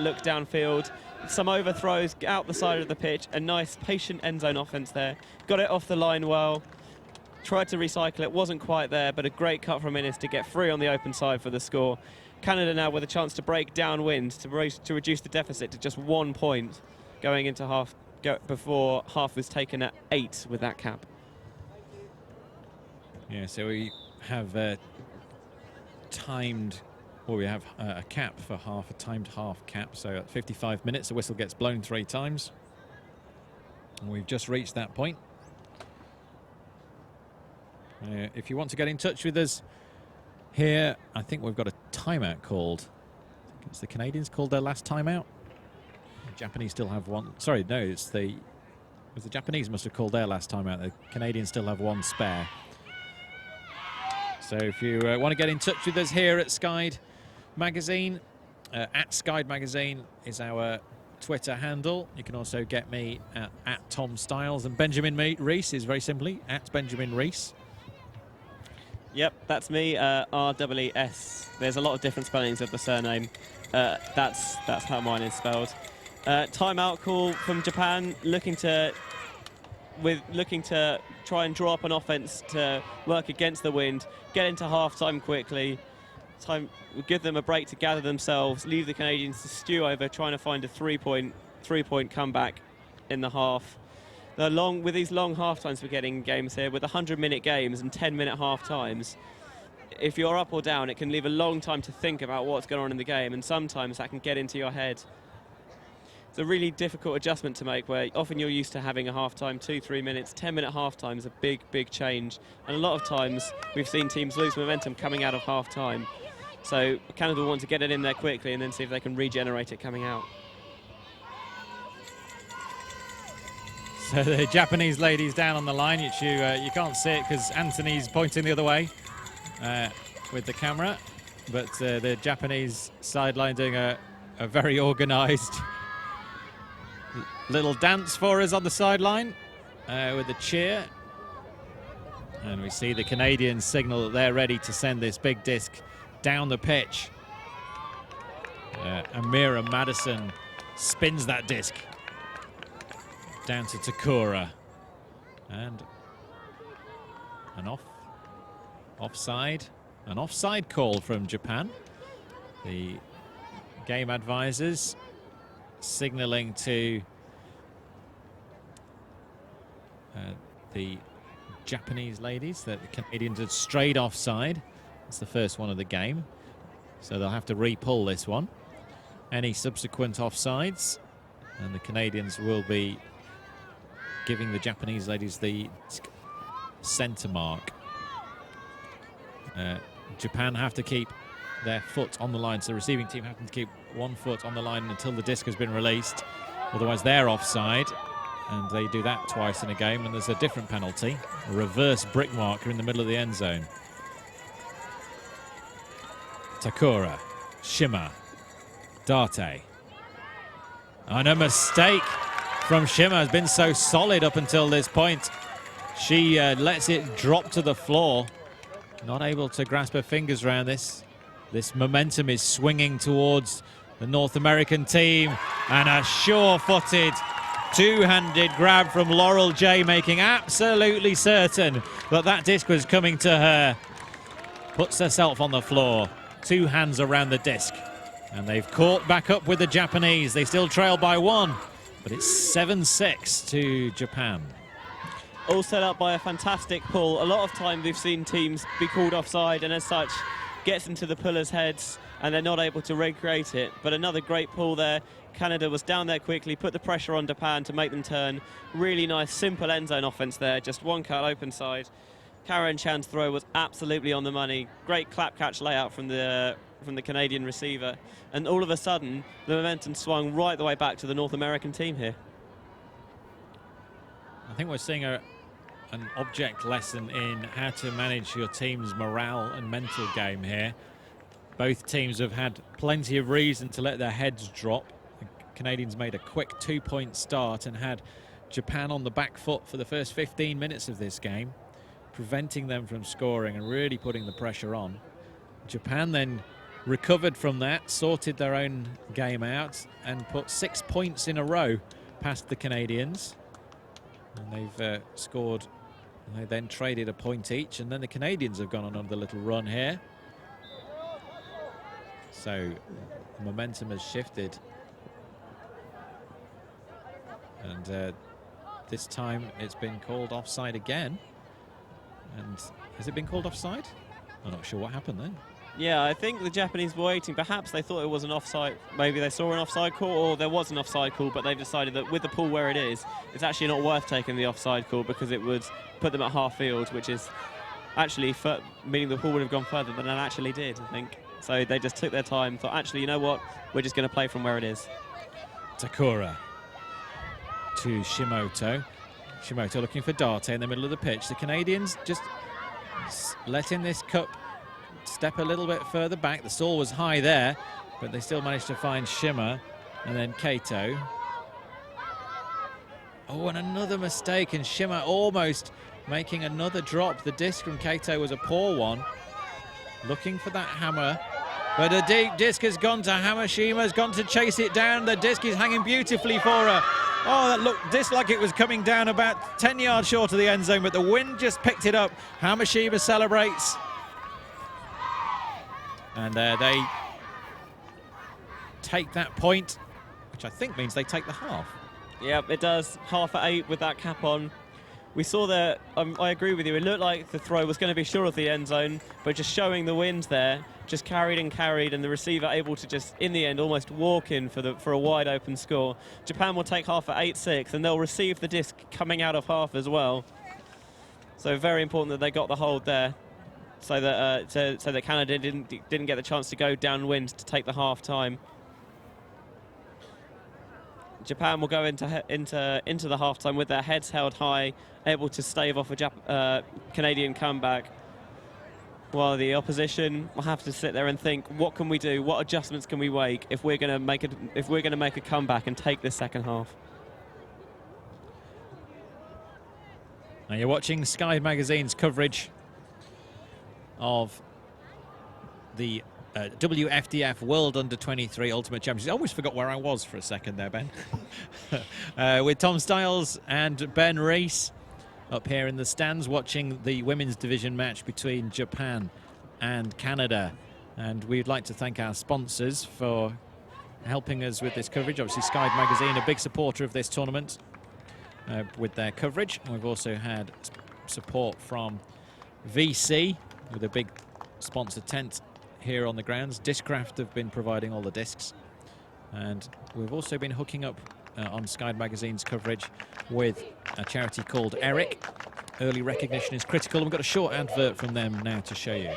look downfield. Some overthrows out the side of the pitch. A nice patient end zone offense there. Got it off the line well. Tried to recycle it, wasn't quite there, but a great cut from Innes to get free on the open side for the score. Canada now with a chance to break downwind to reduce the deficit to just 1 point going into half, before half was taken at 8 with that cap. Yeah, so we have timed, well, we have a cap for half, a timed half cap. So at 55 minutes, the whistle gets blown 3 times. And we've just reached that point. If you want to get in touch with us here, I think we've got a timeout called. I think it's the Canadians called their last timeout. The Japanese still have one. Sorry, no, it was the Japanese must have called their last timeout. The Canadians still have 1 spare. So if you want to get in touch with us here at Skied Magazine, at Skied Magazine is our Twitter handle. You can also get me at Tom Styles, and Benjamin Rees is very simply at Benjamin Rees. Yep, that's me, R-E-E-S. There's a lot of different spellings of the surname. That's how mine is spelled. Timeout call from Japan, looking to try and draw up an offense to work against the wind, get into half-time quickly. Give them a break to gather themselves, leave the Canadians to stew over, trying to find a three-point comeback in the half. With these long half-times we're getting in games here, with 100-minute games and 10-minute half-times, if you're up or down, it can leave a long time to think about what's going on in the game, and sometimes that can get into your head. It's a really difficult adjustment to make, where often you're used to having a half-time, 2-3 minutes. 10-minute half-time is a big change, and a lot of times we've seen teams lose momentum coming out of half-time. So Canada will want to get it in there quickly and then see if they can regenerate it coming out. So the Japanese ladies down on the line, which you can't see it because Anthony's pointing the other way with the camera, but the Japanese sideline doing a very organised little dance for us on the sideline with a cheer. And we see the Canadians signal that they're ready to send this big disc down the pitch. Amira Madison spins that disc down to Takura. And An offside call from Japan. The game advisors signaling to the Japanese ladies that the Canadians had strayed offside. It's the first one of the game, so they'll have to re-pull this one. Any subsequent offsides, and the Canadians will be giving the Japanese ladies the centre mark. Japan have to keep their foot on the line, so the receiving team have to keep one foot on the line until the disc has been released, otherwise they're offside, and they do that twice in a game, and there's a different penalty, a reverse brick marker in the middle of the end zone. Takura, Shima, Date, and a mistake from Shima. Has been so solid up until this point. She lets it drop to the floor, not able to grasp her fingers around this. This momentum is swinging towards the North American team, and a sure-footed two-handed grab from Laurel J, making absolutely certain that that disc was coming to her. Puts herself on the floor, two hands around the disc, and they've caught back up with the Japanese. They still trail by one, but it's 7-6 to Japan. All set up by a fantastic pull. A lot of time we've seen teams be called offside, and as such gets into the pullers' heads and they're not able to recreate it. But another great pull there. Canada was down there quickly, put the pressure on Japan to make them turn. Really nice, simple end zone offense there. Just one cut open side. Karen Chan's throw was absolutely on the money. Great clap catch layout from the Canadian receiver. And all of a sudden, the momentum swung right the way back to the North American team here. I think we're seeing an object lesson in how to manage your team's morale and mental game here. Both teams have had plenty of reason to let their heads drop. The Canadians made a quick 2-point start and had Japan on the back foot for the first 15 minutes of this game, preventing them from scoring and really putting the pressure on. Japan then recovered from that, sorted their own game out, and put 6 points in a row past the Canadians. And they've scored, they then traded a point each, and then the Canadians have gone on another little run here. So the momentum has shifted. And this time it's been called offside again. And has it been called offside? I'm not sure what happened then. Yeah, I think the Japanese were waiting. Perhaps they thought it was an offside. Maybe they saw an offside call, or there was an offside call, but they've decided that with the pool where it is, it's actually not worth taking the offside call because it would put them at half field, which is actually meaning the pool would have gone further than it actually did, I think. So they just took their time, thought, actually, you know what, we're just going to play from where it is. Takura to Shimoto. Shimoto looking for Date in the middle of the pitch. The Canadians just letting this cup step a little bit further back. The stall was high there, but they still managed to find Shima and then Kato. Oh, and another mistake, and Shima almost making another drop. The disc from Kato was a poor one. Looking for that hammer, but a deep disc has gone to Hamashima's gone to chase it down. The disc is hanging beautifully for her. Oh, that looked disc like it was coming down about 10 yards short of the end zone, but the wind just picked it up. Hamashima celebrates. And they take that point, which I think means they take the half. Yep, it does. Half at 8 with that cap on. We saw that, I agree with you, it looked like the throw was going to be short of the end zone, but just showing the wind there, just carried, and the receiver able to just, in the end, almost walk in for a wide open score. Japan will take half at 8-6, and they'll receive the disc coming out of half as well. So very important that they got the hold there, so that Canada didn't get the chance to go downwind to take the half time. Japan will go into the halftime with their heads held high, able to stave off a Canadian comeback, while the opposition will have to sit there and think, what can we do? What adjustments can we make if we're going to make a comeback and take this second half? Now you're watching Sky Magazine's coverage of the WFDF World Under-23 Ultimate Championship. I almost forgot where I was for a second there, Ben. With Tom Stiles and Ben Rees. up here in the stands watching the women's division match between Japan and Canada. And we'd like to thank our sponsors for helping us with this coverage. Obviously, Sky Magazine, a big supporter of this tournament with their coverage. We've also had support from VC with a big sponsor tent here on the grounds. Discraft have been providing all the discs. And we've also been hooking up on Sky Magazine's coverage with a charity called ERIC. Early recognition is critical. We've got a short advert from them now to show you.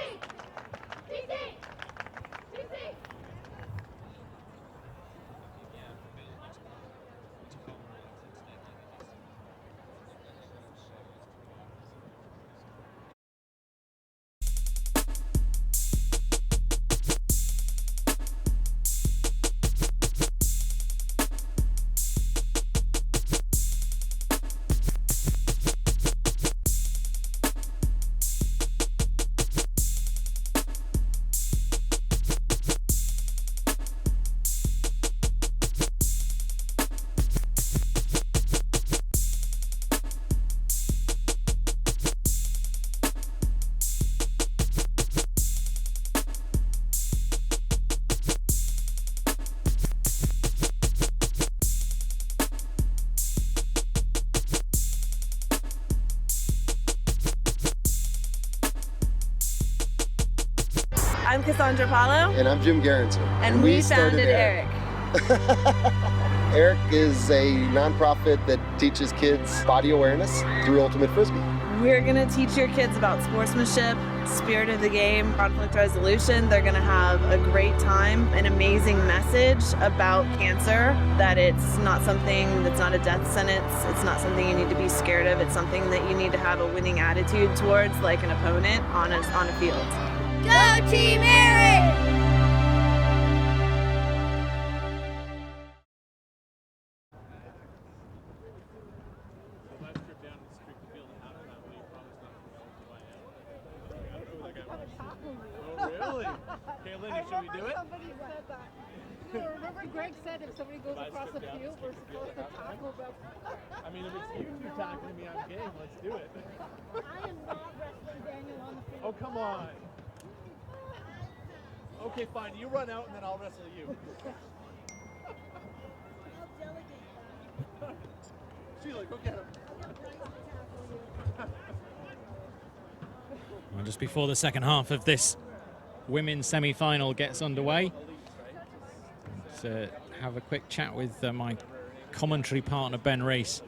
I'm Cassandra Paulo. And I'm Jim Garrison. And we founded ERIC. ERIC is a nonprofit that teaches kids body awareness through ultimate frisbee. We're going to teach your kids about sportsmanship, spirit of the game, conflict resolution. They're going to have a great time, an amazing message about cancer, that it's not something that's not a death sentence. It's not something you need to be scared of. It's something that you need to have a winning attitude towards, like an opponent on a field. Go Team ERIC! Really? Kaylin, should we do it? Somebody said that. You know, remember Greg said if somebody goes across the field, we're supposed to tackle them. I mean, if it's you two tackling me, I'm game. Let's do it. I am not wrestling Daniel on the field. Oh, come on. Okay, fine. You run out and then I'll wrestle you. Sheila, go get him. Well, just before the second half of this women's semi-final gets underway, let's have a quick chat with my commentary partner Ben Rees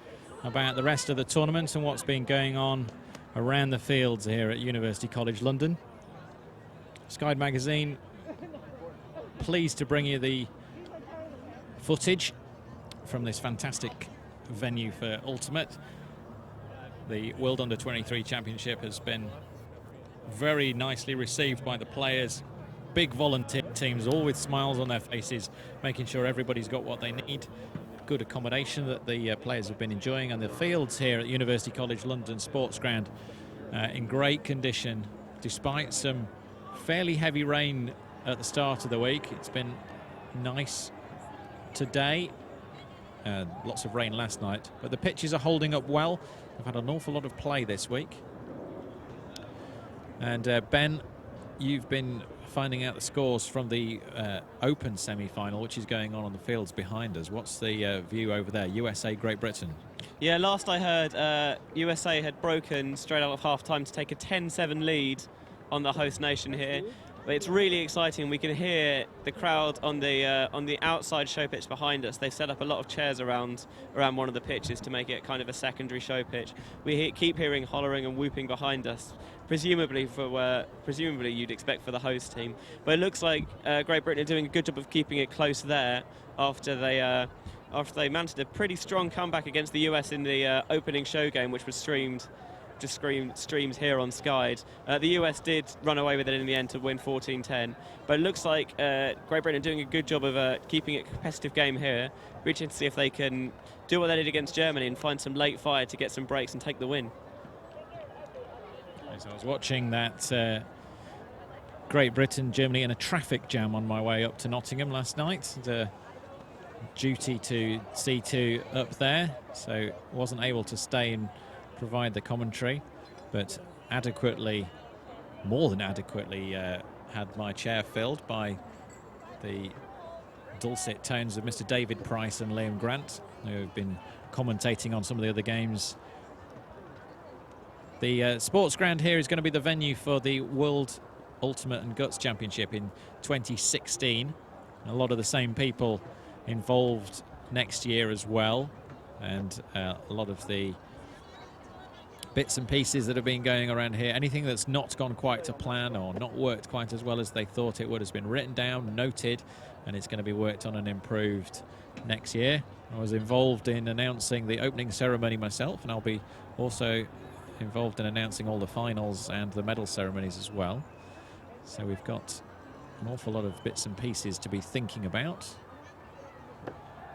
about the rest of the tournament and what's been going on around the fields here at University College London. Sky Magazine, pleased to bring you the footage from this fantastic venue for Ultimate. The World Under-23 Championship has been very nicely received by the players. Big volunteer teams, all with smiles on their faces, making sure everybody's got what they need. Good accommodation that the players have been enjoying, and the fields here at University College London Sports Ground in great condition, despite some fairly heavy rain at the start of the week. It's been nice today. Lots of rain last night, but the pitches are holding up well. They've had an awful lot of play this week. And Ben, you've been finding out the scores from the Open semi-final, which is going on the fields behind us. What's the view over there? USA, Great Britain. Yeah, last I heard, USA had broken straight out of half-time to take a 10-7 lead on the host nation here. But it's really exciting. We can hear the crowd on the outside show pitch behind us. They've set up a lot of chairs around one of the pitches to make it kind of a secondary show pitch. We keep hearing hollering and whooping behind us, presumably you'd expect for the host team. But it looks like Great Britain are doing a good job of keeping it close there after they mounted a pretty strong comeback against the US in the opening show game, which was streamed here on Sky. The US did run away with it in the end to win 14-10, but it looks like Great Britain are doing a good job of keeping it a competitive game here, reaching to see if they can do what they did against Germany and find some late fire to get some breaks and take the win. As I was watching that Great Britain-Germany in a traffic jam on my way up to Nottingham last night. The duty to C2 up there, so wasn't able to stay and provide the commentary, but adequately, more than adequately, had my chair filled by the dulcet tones of Mr. David Price and Liam Grant, who have been commentating on some of the other games. The sports ground here is going to be the venue for the World Ultimate and Guts Championship in 2016. A lot of the same people involved next year as well, and a lot of the bits and pieces that have been going around here, anything that's not gone quite to plan or not worked quite as well as they thought it would, has been written down, noted, and it's going to be worked on and improved next year. I was involved in announcing the opening ceremony myself, and I'll be also involved in announcing all the finals and the medal ceremonies as well. So we've got an awful lot of bits and pieces to be thinking about.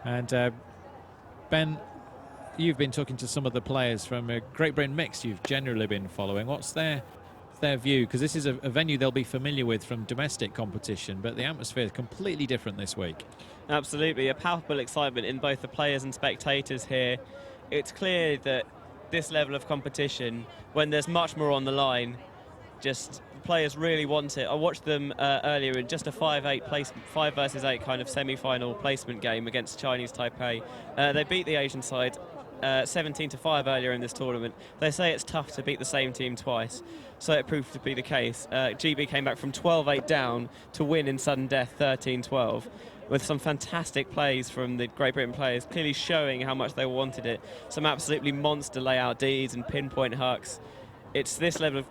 And Ben, you've been talking to some of the players from Great Britain Mixed you've generally been following. What's their view? Because this is a venue they'll be familiar with from domestic competition, but the atmosphere is completely different this week. Absolutely, a palpable excitement in both the players and spectators here. It's clear that this level of competition, when there's much more on the line, just players really want it. I watched them earlier in just a 5 versus 8 kind of semi-final placement game against Chinese Taipei. They beat the Asian side 17-5 earlier in this tournament. They say it's tough to beat the same team twice, so it proved to be the case. GB came back from 12-8 down to win in sudden death 13-12. With some fantastic plays from the Great Britain players, clearly showing how much they wanted it. Some absolutely monster layout Ds and pinpoint hucks. It's this level of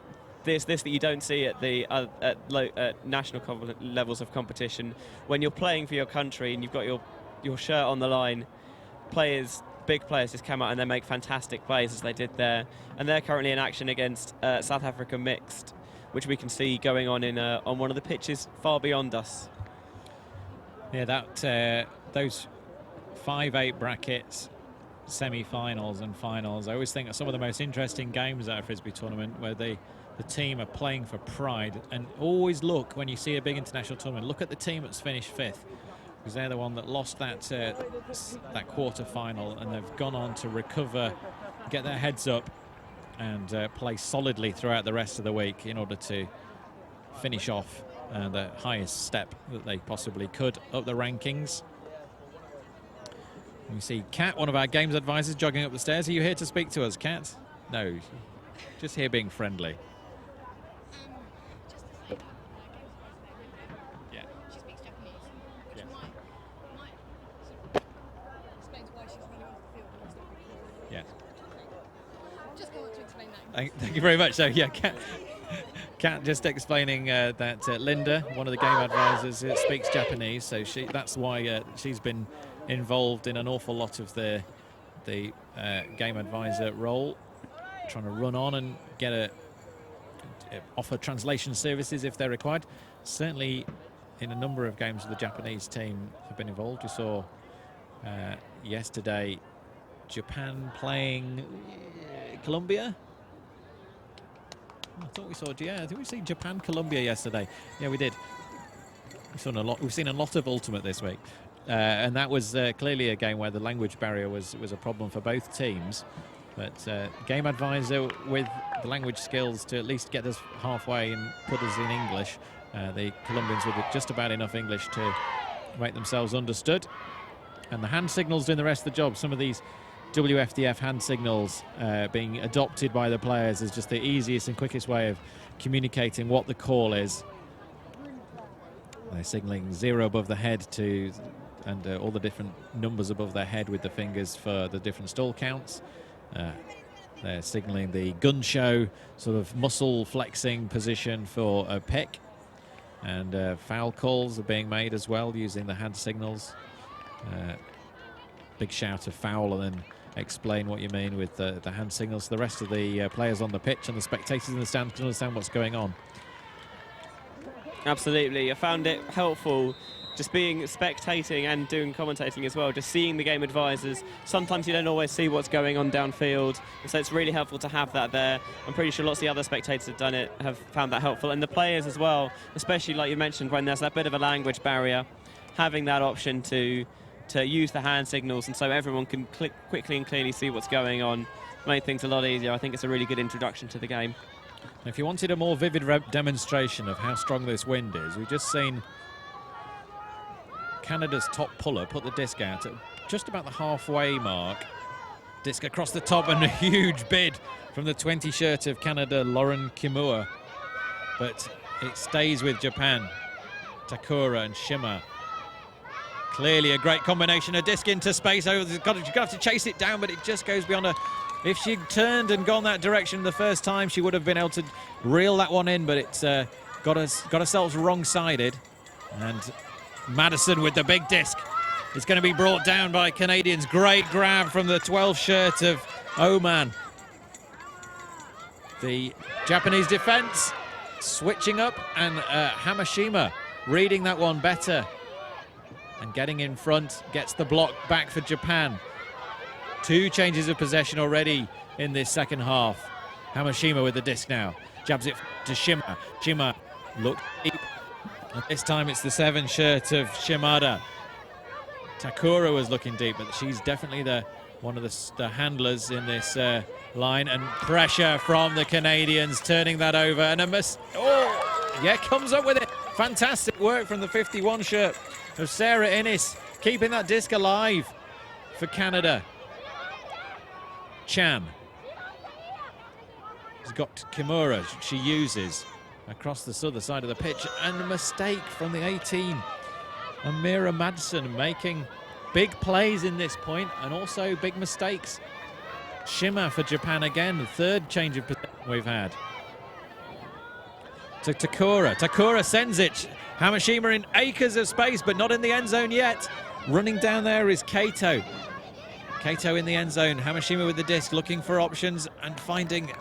this that you don't see at the at national levels of competition. When you're playing for your country and you've got your shirt on the line, big players just come out and they make fantastic plays as they did there. And they're currently in action against South Africa Mixed, which we can see going on on one of the pitches far beyond us. Yeah, those 5-8 brackets, semi-finals and finals, I always think are some of the most interesting games at a Frisbee tournament, where the team are playing for pride. And always look, when you see a big international tournament, look at the team that's finished 5th, because they're the one that lost that quarter-final, and they've gone on to recover, get their heads up, and play solidly throughout the rest of the week in order to finish off the highest step that they possibly could up the rankings. We see Kat, one of our games advisors, jogging up the stairs. Are you here to speak to us, Kat? No, just here being friendly. Yeah. She speaks Japanese, which Yeah. might explains why she's running off the field and not recording. Yeah. Just go on to explain that. Thank you very much. So, yeah, Kat just explaining that Linda, one of the game advisors, speaks Japanese, so that's why she's been involved in an awful lot of the game advisor role, trying to run on and offer translation services if they're required. Certainly in a number of games the Japanese team have been involved. We saw yesterday Japan playing Colombia. I thought we saw, I think we seen Japan-Colombia yesterday. Yeah, we did. We've seen a lot of Ultimate this week. And that was clearly a game where the language barrier was a problem for both teams. But game advisor with the language skills to at least get us halfway and put us in English. The Colombians with just about enough English to make themselves understood. And the hand signals doing the rest of the job. Some of these WFDF hand signals being adopted by the players as just the easiest and quickest way of communicating what the call is. They're signaling 0 above the head and all the different numbers above their head with the fingers for the different stall counts. They're signaling the gun show sort of muscle flexing position for a pick. And foul calls are being made as well using the hand signals. Big shout of foul and then explain what you mean with the hand signals. The rest of the players on the pitch and the spectators in the stands can understand what's going on. Absolutely, I found it helpful just spectating and doing commentating as well, just seeing the game advisors. Sometimes you don't always see what's going on downfield, so it's really helpful to have that there. I'm pretty sure lots of the other spectators have found that helpful, and the players as well, especially like you mentioned, when there's that bit of a language barrier, having that option to use the hand signals, and so everyone can quickly and clearly see what's going on. made things a lot easier. I think it's a really good introduction to the game. If you wanted a more vivid demonstration of how strong this wind is, we've just seen Canada's top puller put the disc out at just about the halfway mark. Disc across the top and a huge bid from the 20 shirt of Canada, Lauren Kimura. But it stays with Japan. Takura and Shima. Clearly a great combination. A disc into space. Oh, you've got to chase it down, but it just goes beyond her. If she'd turned and gone that direction the first time, she would have been able to reel that one in, but it's got herself wrong-sided. And Madison with the big disc is going to be brought down by Canadians. Great grab from the 12 shirt of Oman. The Japanese defense switching up, and Hamashima reading that one better and getting in front, gets the block back for Japan. 2 changes of possession already in this second half. Hamashima with the disc now, jabs it to Shima. Shima looks deep, and this time it's the 7 shirt of Shimada. Takura was looking deep, but she's definitely one of the handlers in this line, and pressure from the Canadians, turning that over, and comes up with it. Fantastic work from the 51 shirt of Sarah Innes, keeping that disc alive for Canada. Chan has got Kimura, she uses across the other side of the pitch, and a mistake from the 18. Amira Madsen making big plays in this point and also big mistakes. Shima for Japan again, the 3rd change of position we've had. To Takura. Takura sends it. Hamashima in acres of space, but not in the end zone yet. Running down there is Kato. Kato in the end zone. Hamashima with the disc, looking for options and finding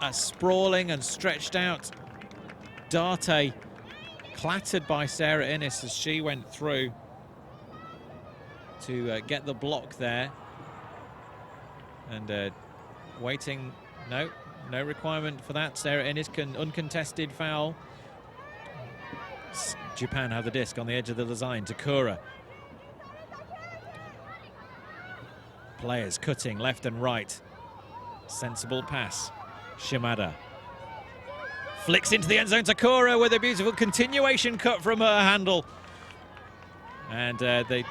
a sprawling and stretched out Date, clattered by Sarah Innes as she went through to get the block there. And waiting, no requirement for that. Sarah Innes can uncontested foul. Japan have the disc on the edge of the design. Takura. Players cutting left and right. Sensible pass. Shimada flicks into the end zone. Takura with a beautiful continuation cut from her handle. And the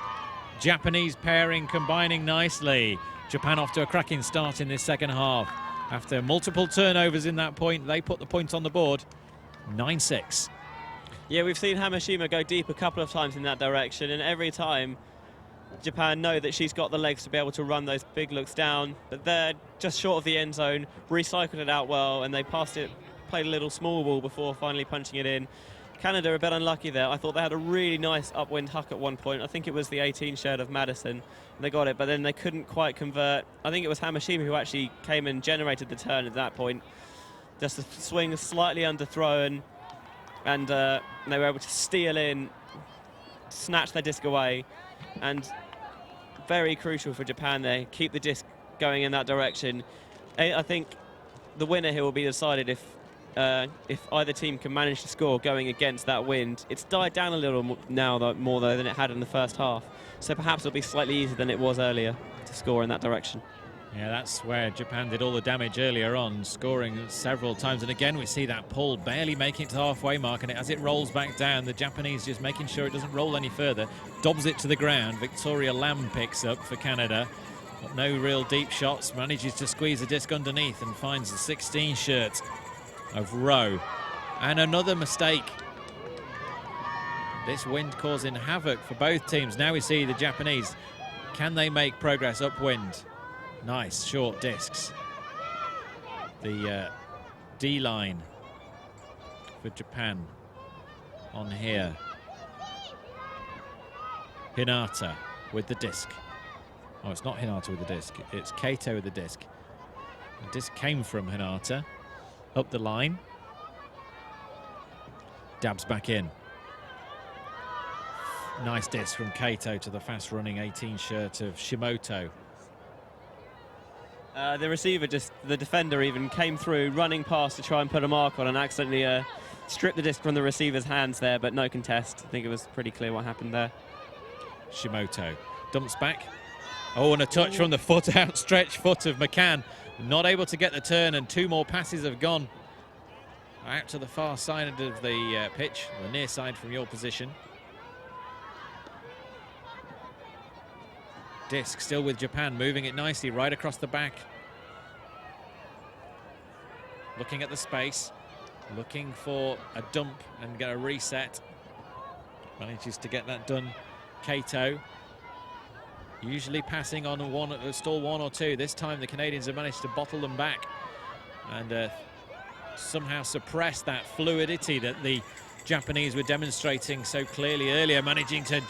Japanese pairing combining nicely. Japan off to a cracking start in this second half. After multiple turnovers in that point, they put the point on the board. 9-6. Yeah, we've seen Hamashima go deep a couple of times in that direction, and every time Japan know that she's got the legs to be able to run those big looks down, but they're just short of the end zone, recycled it out well, and they passed it, played a little small ball before finally punching it in. Canada are a bit unlucky there. I thought they had a really nice upwind huck at one point. I think it was the 18 shirt of Madison. They got it, but then they couldn't quite convert. I think it was Hamashima who actually came and generated the turn at that point. Just a swing slightly underthrown, and they were able to steal in, snatch their disc away, and very crucial for Japan there, keep the disc going in that direction. I think the winner here will be decided if either team can manage to score going against that wind. It's died down a little now, more though, than it had in the first half. So perhaps it'll be slightly easier than it was earlier to score in that direction. Yeah, that's where Japan did all the damage earlier on, scoring several times. And again, we see that pull barely making it to the halfway mark. And as it rolls back down, the Japanese just making sure it doesn't roll any further. Dobs it to the ground. Victoria Lamb picks up for Canada. But no real deep shots. Manages to squeeze the disc underneath and finds the 16 shirt of Rowe. And another mistake. This wind causing havoc for both teams. Now we see the Japanese. Can they make progress upwind? Nice short discs. The D-line for Japan on here. Hinata with the disc. Oh, it's not Hinata with the disc. It's Kato with the disc. The disc came from Hinata. Up the line. Dabs back in. Nice disc from Kato to the fast-running 18 shirt of Shimoto. The receiver, the defender even came through, running past to try and put a mark on and accidentally stripped the disc from the receiver's hands there, but no contest. I think it was pretty clear what happened there. Shimoto dumps back. Oh, and a touch from the foot, outstretched foot of McCann. not able to get the turn, and 2 more passes have gone out to the far side of the pitch, the near side from your position. Disc still with Japan, moving it nicely right across the back. Looking at the space, looking for a dump and get a reset. Manages to get that done, Kato. Usually passing on stall 1 or 2. This time the Canadians have managed to bottle them back and somehow suppress that fluidity that the Japanese were demonstrating so clearly earlier, managing to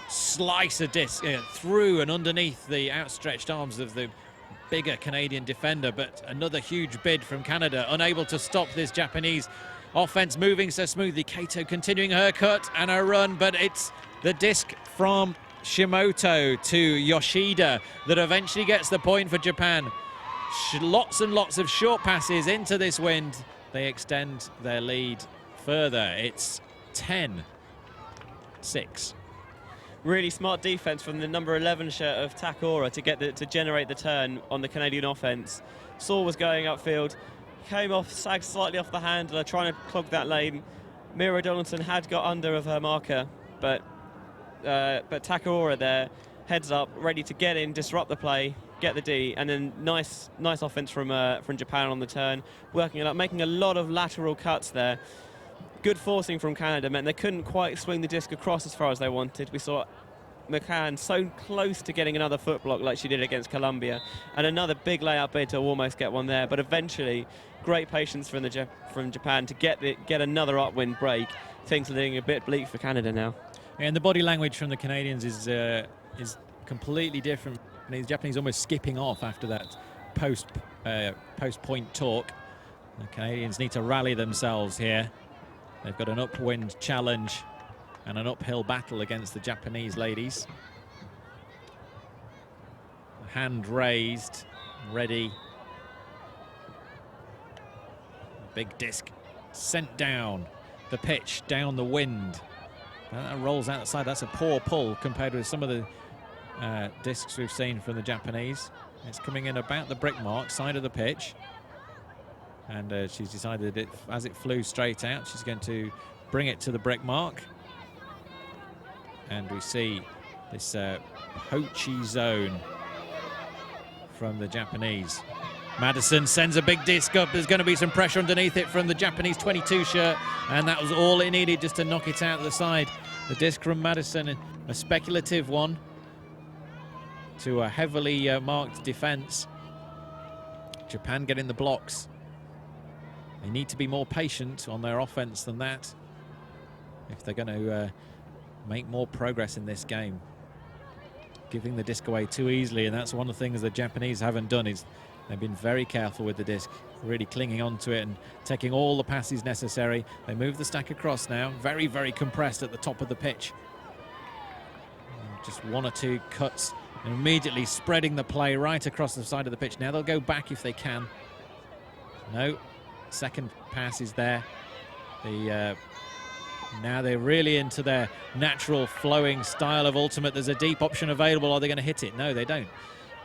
slice a disc through and underneath the outstretched arms of the bigger Canadian defender. But another huge bid from Canada, unable to stop this Japanese offense moving so smoothly. Kato continuing her cut and her run, but it's the disc from Shimoto to Yoshida that eventually gets the point for Japan. Lots and lots of short passes into this wind. They extend their lead further. It's 10-6. Really smart defense from the number 11 shirt of Takora to generate the turn on the Canadian offense. Saw was going upfield, came off, sagged slightly off the handler, trying to clog that lane. Mira Donaldson had got under of her marker, but Takora there, heads up, ready to get in, disrupt the play, get the D, and then nice offense from Japan on the turn, working it up, making a lot of lateral cuts there. Good forcing from Canada meant they couldn't quite swing the disc across as far as they wanted. We saw McCann so close to getting another foot block like she did against Colombia, and another big layup bid to almost get one there. But eventually, great patience from Japan to get another upwind break. Things are looking a bit bleak for Canada now. And the body language from the Canadians is completely different. The Japanese almost skipping off after that post-point talk. The Canadians need to rally themselves here. They've got an upwind challenge and an uphill battle against the Japanese ladies. Hand raised, ready. Big disc sent down the pitch, down the wind. That rolls outside. That's a poor pull compared with some of the discs we've seen from the Japanese. It's coming in about the brick mark, side of the pitch. And she's decided that as it flew straight out, she's going to bring it to the brick mark. And we see this Hochi zone from the Japanese. Madison sends a big disc up. There's going to be some pressure underneath it from the Japanese 22 shirt, and that was all it needed just to knock it out of the side. The disc from Madison, a speculative one to a heavily marked defense. Japan getting the blocks. They need to be more patient on their offense than that if they're going to make more progress in this game. Giving the disc away too easily, and that's one of the things the Japanese haven't done, is they've been very careful with the disc, really clinging onto it and taking all the passes necessary. They move the stack across now, very, very compressed at the top of the pitch. Just 1 or 2 cuts and immediately spreading the play right across the side of the pitch. Now they'll go back if they can. No, second pass is there. Now they're really into their natural flowing style of ultimate. There's a deep option available. Are they going to hit it? No, they don't.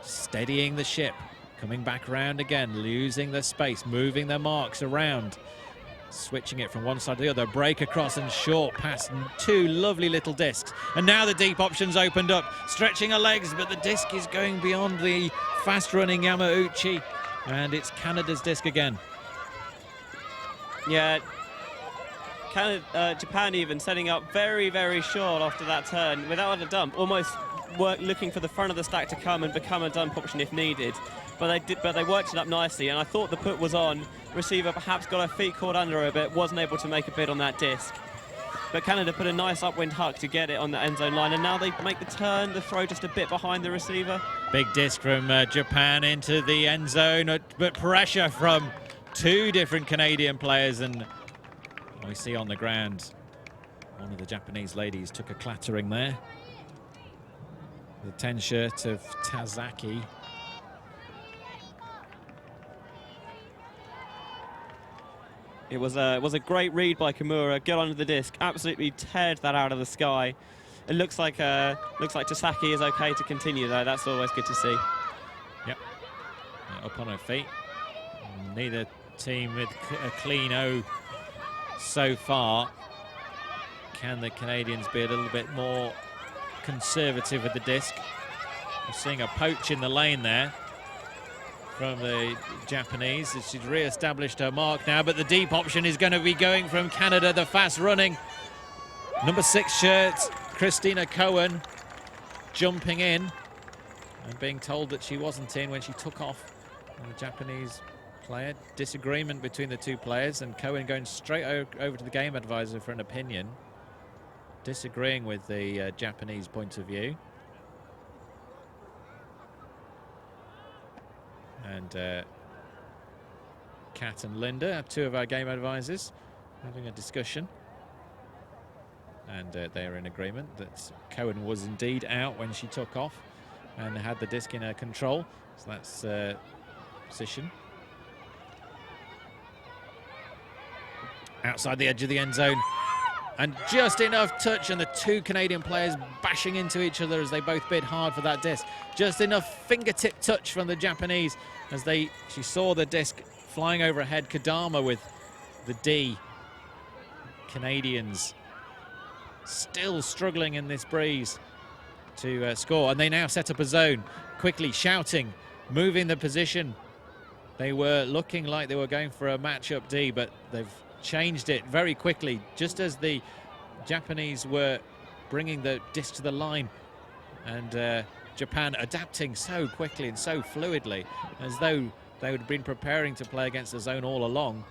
Steadying the ship, coming back around again, losing their space, moving their marks around, switching it from one side to the other. Break across and short pass, and 2 lovely little discs. And now the deep option's opened up, stretching her legs, but the disc is going beyond the fast-running Yamauchi, and it's Canada's disc again. Yeah, Japan even setting up very, very short after that turn without a dump, almost looking for the front of the stack to come and become a dump option if needed. But they worked it up nicely, and I thought the put was on. Receiver perhaps got her feet caught under her a bit, wasn't able to make a bid on that disc. But Canada put a nice upwind huck to get it on the end zone line, and now they make the turn, the throw just a bit behind the receiver. Big disc from Japan into the end zone, but pressure from 2 different Canadian players, and we see on the ground one of the Japanese ladies took a clattering there. The 10 shirt of Tazaki. It was a great read by Kimura. Get onto the disc, absolutely teared that out of the sky. It looks like Tasaki is okay to continue though. That's always good to see. Yep. up on her feet. Neither team with a clean O so far. Can the Canadians be a little bit more conservative with the disc? We're seeing a poach in the lane there from the Japanese. She's re-established her mark now, but the deep option is going to be going from Canada, the fast running. Number 6 shirt, Christina Cohen, jumping in and being told that she wasn't in when she took off. And the Japanese player, disagreement between the two players, and Cohen going straight over to the game advisor for an opinion, disagreeing with the Japanese point of view. And Kat and Linda, 2 of our game advisors, having a discussion. And they're in agreement that Cohen was indeed out when she took off and had the disc in her control. So that's position. Outside the edge of the end zone. And just enough touch, and the 2 Canadian players bashing into each other as they both bid hard for that disc. Just enough fingertip touch from the Japanese as she saw the disc flying overhead. Kadama with the D. Canadians still struggling in this breeze to score, and they now set up a zone, quickly shouting, moving the position. They were looking like they were going for a matchup D, but they've changed it very quickly, just as the Japanese were bringing the disc to the line, and Japan adapting so quickly and so fluidly, as though they had been preparing to play against the zone all along.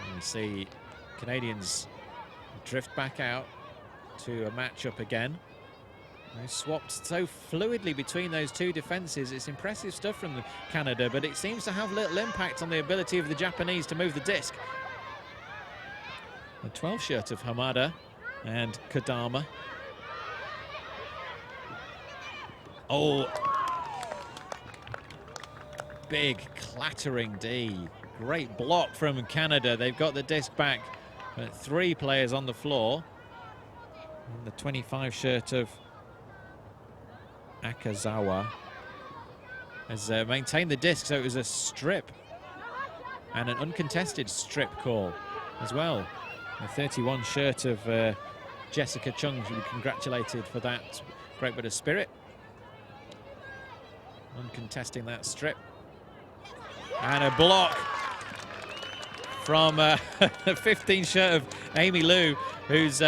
And you see Canadians drift back out to a matchup again. They swapped so fluidly between those 2 defenses. It's impressive stuff from Canada, but it seems to have little impact on the ability of the Japanese to move the disc. The 12 shirt of Hamada and Kadama. Oh, big clattering D. Great block from Canada. They've got the disc back, but 3 players on the floor. And the 25 shirt of Akazawa has maintained the disc, so it was a strip and an uncontested strip call as well. The 31 shirt of Jessica Chung should be congratulated for that great bit of spirit. Uncontesting that strip. And a block from the 15 shirt of Amy Liu, who's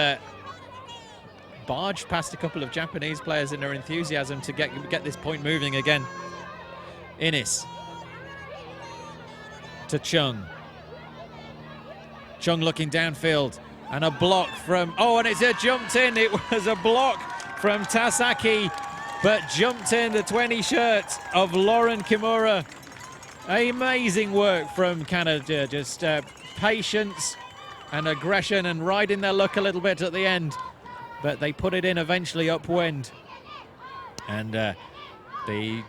barged past a couple of Japanese players in her enthusiasm to get this point moving again. Innis to Chung. Chung looking downfield, and a block from, oh, and it's jumped in. It was a block from Tasaki, but jumped in the 20 shirt of Lauren Kimura. Amazing work from Canada, just patience and aggression and riding their luck a little bit at the end. But they put it in eventually upwind. And the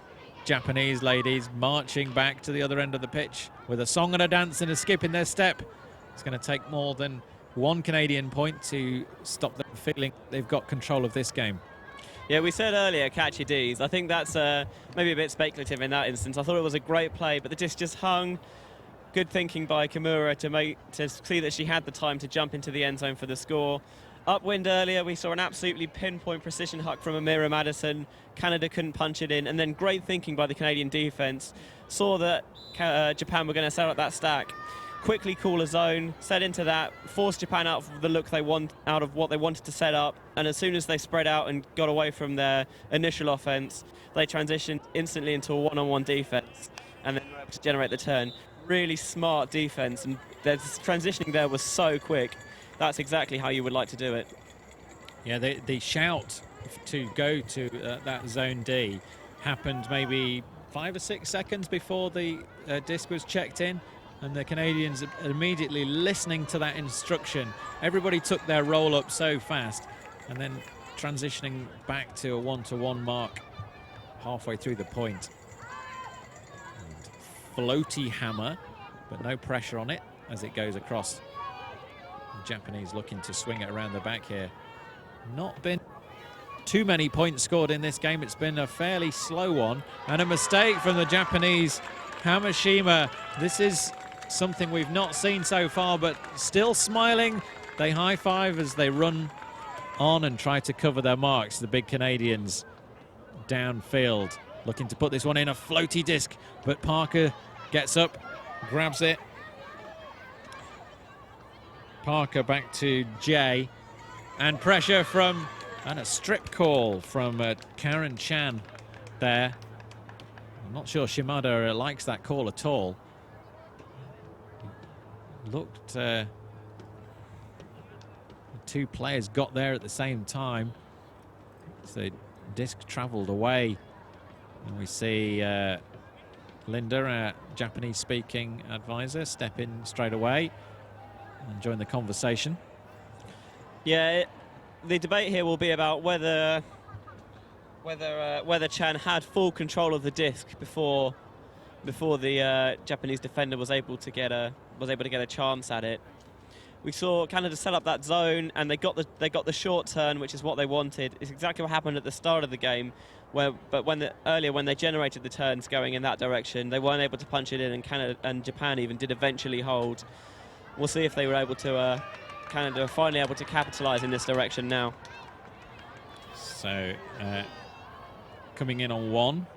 Japanese ladies marching back to the other end of the pitch with a song and a dance and a skip in their step. It's going to take more than 1 Canadian point to stop them feeling they've got control of this game. Yeah, we said earlier, catch your Ds. I think that's maybe a bit speculative in that instance. I thought it was a great play, but the disc just hung. Good thinking by Kimura to see that she had the time to jump into the end zone for the score. Upwind earlier, we saw an absolutely pinpoint precision huck from Amira Madison. Canada couldn't punch it in, and then great thinking by the Canadian defense. Saw that Japan were going to set up that stack. Quickly call a zone, set into that, force Japan out of the look they want, out of what they wanted to set up, and as soon as they spread out and got away from their initial offense, they transitioned instantly into a one-on-one defense, and then were able to generate the turn. Really smart defense, and the transitioning there was so quick. That's exactly how you would like to do it. Yeah, the shout to go to that zone D happened maybe 5 or 6 seconds before the disc was checked in, and the Canadians immediately listening to that instruction. Everybody took their roll up so fast, and then transitioning back to a one-to-one mark halfway through the point. And floaty hammer, but no pressure on it as it goes across. The Japanese looking to swing it around the back here. Not been too many points scored in this game. It's been a fairly slow one, and a mistake from the Japanese Hamashima. This is something we've not seen so far, but still smiling. They high-five as they run on and try to cover their marks. The big Canadians downfield, looking to put this one in, a floaty disc, but Parker gets up, grabs it. Parker back to Jay, and pressure from, and a strip call from Karen Chan there. I'm not sure Shimada likes that call at all. Looked, the two players got there at the same time. So disc travelled away, and we see Linda, a Japanese-speaking advisor, step in straight away and join the conversation. Yeah, the debate here will be about whether Chan had full control of the disc before the Japanese defender was able to get a chance at it. We saw Canada set up that zone, and they got the short turn, which is what they wanted. It's exactly what happened at the start of the game, but when they generated the turns going in that direction, they weren't able to punch it in, and Canada and Japan even did eventually hold. We'll see if they were able to. Canada are finally able to capitalise in this direction now. So coming in on one.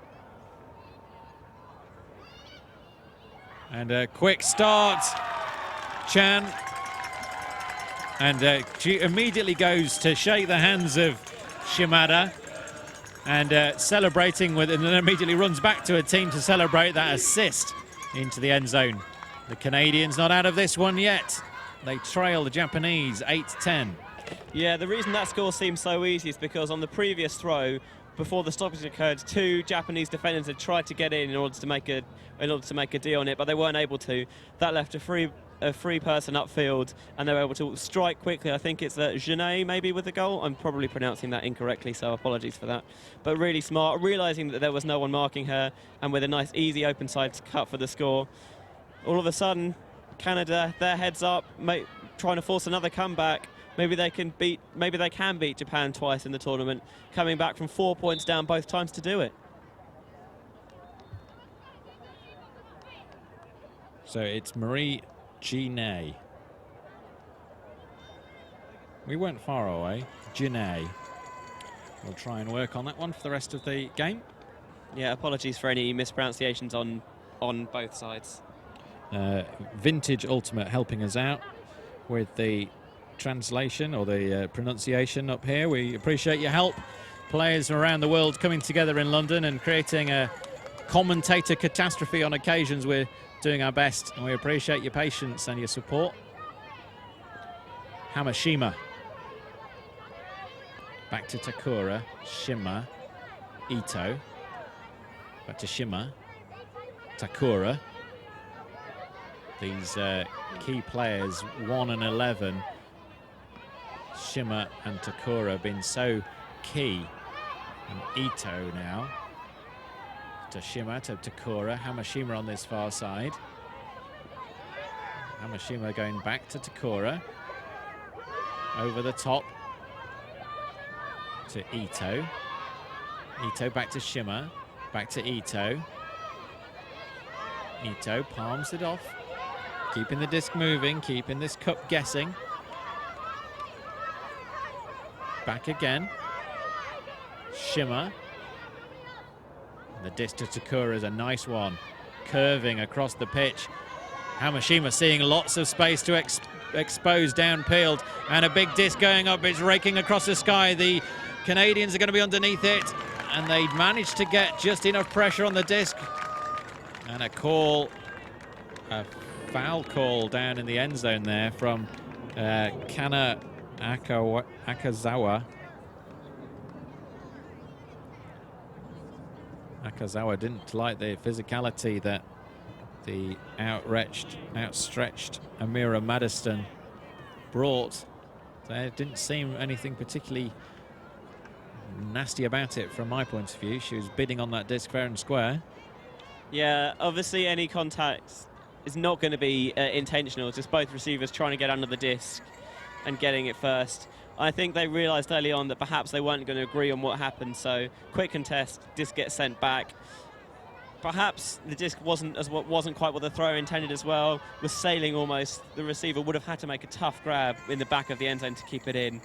And a quick start, Chan. And she immediately goes to shake the hands of Shimada and celebrating with it, and then immediately runs back to her team to celebrate that assist into the end zone. The Canadians not out of this one yet. They trail the Japanese 8-10. Yeah, the reason that score seems so easy is because on the previous throw, before the stoppage occurred, two Japanese defenders had tried to get in order to make a D on it, but they weren't able to. That left a free person upfield, and they were able to strike quickly. I think it's Genet maybe with the goal. I'm probably pronouncing that incorrectly, so apologies for that. But really smart, realising that there was no one marking her, and with a nice easy open side cut for the score. All of a sudden, Canada, their heads up, trying to force another comeback. Maybe they can beat Japan twice in the tournament, coming back from 4 points down both times to do it. So it's Marie Genet. We weren't far away. Genet. We'll try and work on that one for the rest of the game. Yeah, apologies for any mispronunciations on both sides. Vintage Ultimate helping us out with the translation or the pronunciation up here. We appreciate your help. Players from around the world coming together in London and creating a commentator catastrophe on occasions. We're doing our best, and we appreciate your patience and your support. Hamashima. Back to Takura. Shima. Ito. Back to Shima. Takura. These key players, 1 and 11, Shima and Takura have been so key. And Ito now. To Shima, to Takura. Hamashima on this far side. Hamashima going back to Takura. Over the top to Ito. Ito back to Shima. Back to Ito. Ito palms it off. Keeping the disc moving, keeping this cup guessing. Back again. Shima. The disc to Takura is a nice one. Curving across the pitch. Hamashima seeing lots of space to expose downfield. And a big disc going up. It's raking across the sky. The Canadians are going to be underneath it. And they managed to get just enough pressure on the disc. And a call, a foul call down in the end zone there from Kana Akazawa. Akazawa didn't like the physicality that the outstretched Amira Madiston brought. There didn't seem anything particularly nasty about it from my point of view. She was bidding on that disc fair and square. Yeah, obviously any contact is not going to be intentional. It's just both receivers trying to get under the disc and getting it first. I think they realised early on that perhaps they weren't going to agree on what happened, so quick contest, disc gets sent back. Perhaps the disc wasn't quite what the thrower intended as well, was sailing almost. The receiver would have had to make a tough grab in the back of the end zone to keep it in.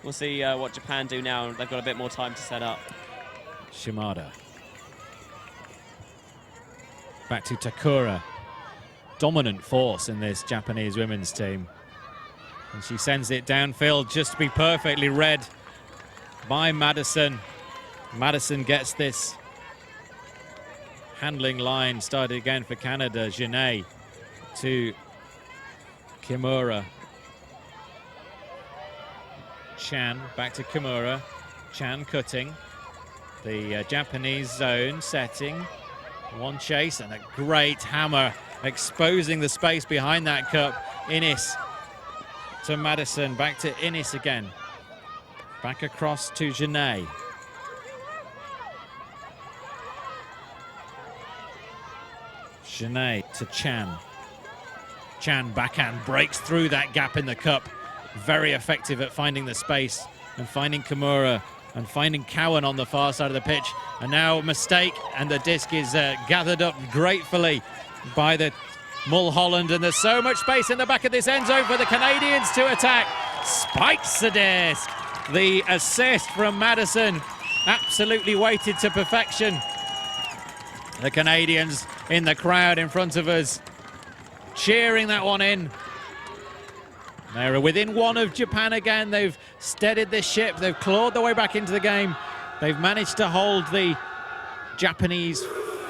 We'll see what Japan do now. They've got a bit more time to set up. Shimada. Back to Takura. Dominant force in this Japanese women's team. And she sends it downfield just to be perfectly read by Madison. Madison gets this handling line started again for Canada. Genet to Kimura. Chan back to Kimura. Chan cutting. The Japanese zone setting. One chase and a great hammer exposing the space behind that cup. Innis to Madison. Back to Innis again. Back across to Genet. Genet to Chan. Chan backhand breaks through that gap in the cup. Very effective at finding the space and finding Kimura and finding Cowan on the far side of the pitch. And now a mistake, and the disc is gathered up gratefully by the Mulholland. And there's so much space in the back of this end zone for the Canadians to attack. Spikes the disc. The assist from Madison absolutely weighted to perfection. The Canadians in the crowd in front of us cheering that one in. They're within one of Japan again. They've steadied this ship. They've clawed their way back into the game. They've managed to hold the Japanese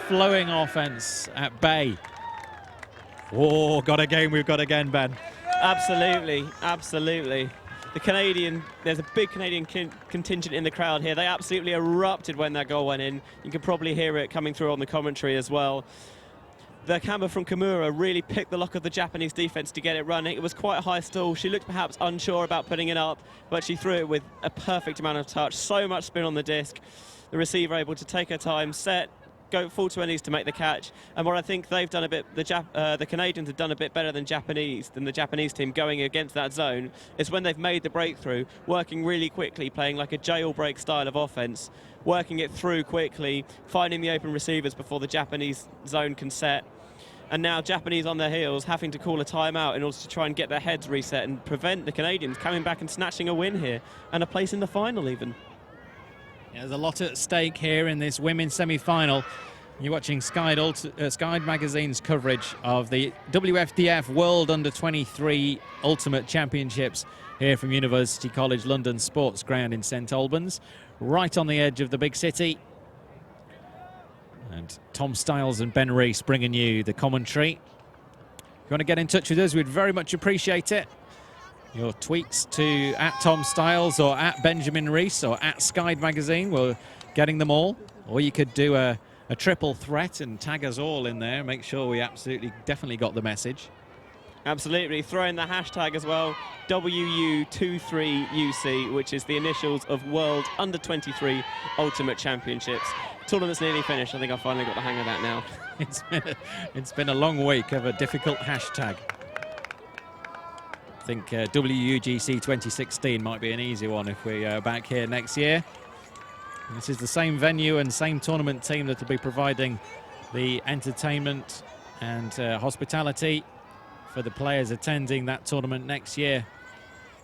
flowing offense at bay. Oh, got a game we've got again, Ben. Absolutely, absolutely. There's a big Canadian contingent in the crowd here. They absolutely erupted when that goal went in. You can probably hear it coming through on the commentary as well. The camera from Kimura really picked the lock of the Japanese defense to get it running. It was quite a high stall. She looked perhaps unsure about putting it up, but she threw it with a perfect amount of touch. So much spin on the disc. The receiver able to take her time, set, go full to her knees to make the catch. And what I think they've done a bit, the Canadians have done a bit better than the Japanese team going against that zone, is when they've made the breakthrough, working really quickly, playing like a jailbreak style of offense, working it through quickly, finding the open receivers before the Japanese zone can set. And now Japanese on their heels, having to call a timeout in order to try and get their heads reset and prevent the Canadians coming back and snatching a win here and a place in the final even. Yeah, there's a lot at stake here in this women's semi-final. You're watching Sky Magazine's coverage of the WFDF World Under-23 Ultimate Championships here from University College London Sports Ground in St Albans, right on the edge of the big city. And Tom Stiles and Ben Rees bringing you the commentary. If you want to get in touch with us, we'd very much appreciate it. Your tweets to @TomStiles or @Benjamin Rees or @Sky Magazine. We're getting them all. Or you could do a triple threat and tag us all in there. Make sure we absolutely, definitely got the message. Absolutely. Throw in the hashtag as well, WU23UC, which is the initials of World Under-23 Ultimate Championships. Tournament's nearly finished. I think I finally got the hang of that now. It's been a long week of a difficult hashtag. I think WUGC 2016 might be an easy one if we're back here next year. And this is the same venue and same tournament team that will be providing the entertainment and hospitality for the players attending that tournament next year.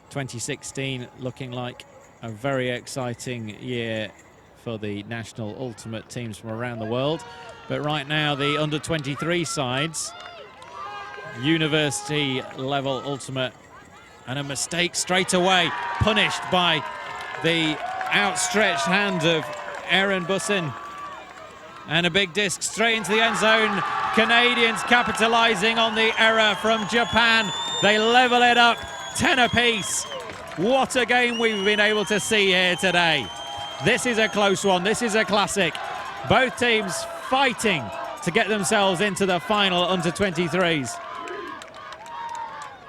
2016 looking like a very exciting year for the national ultimate teams from around the world. But right now the under-23 sides, university level ultimate, and a mistake straight away, punished by the outstretched hand of Erin Bussin. And a big disc straight into the end zone. Canadians capitalizing on the error from Japan. They level it up, 10 apiece. What a game we've been able to see here today. This is a close one, this is a classic. Both teams fighting to get themselves into the final under-23s.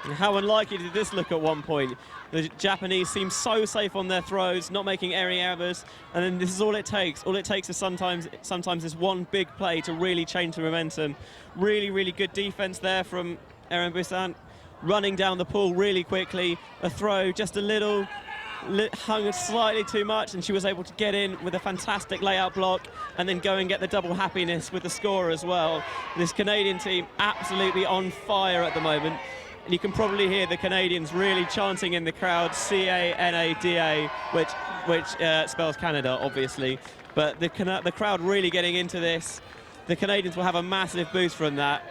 And how unlikely did this look at one point? The Japanese seem so safe on their throws, not making any errors, and then this is all it takes. All it takes is sometimes this one big play to really change the momentum. Really, really good defense there from Erin Bussin, running down the pool really quickly. A throw just a little hung slightly too much, and she was able to get in with a fantastic layout block and then go and get the double happiness with the score as well. This Canadian team absolutely on fire at the moment. And you can probably hear the Canadians really chanting in the crowd, CANADA, which spells Canada, obviously. But the crowd really getting into this. The Canadians will have a massive boost from that.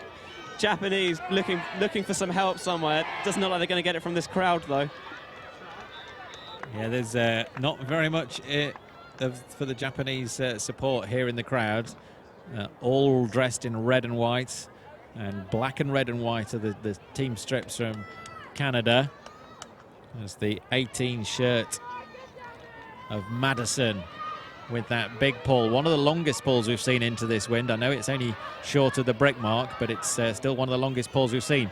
Japanese looking for some help somewhere. Doesn't look like they're going to get it from this crowd, though. Yeah, there's not very much for the Japanese support here in the crowd. All dressed in red and white. And black and red and white are the team strips from Canada. There's the 18 shirt of Madison with that big pull. One of the longest pulls we've seen into this wind. I know it's only short of the brick mark, but it's still one of the longest pulls we've seen.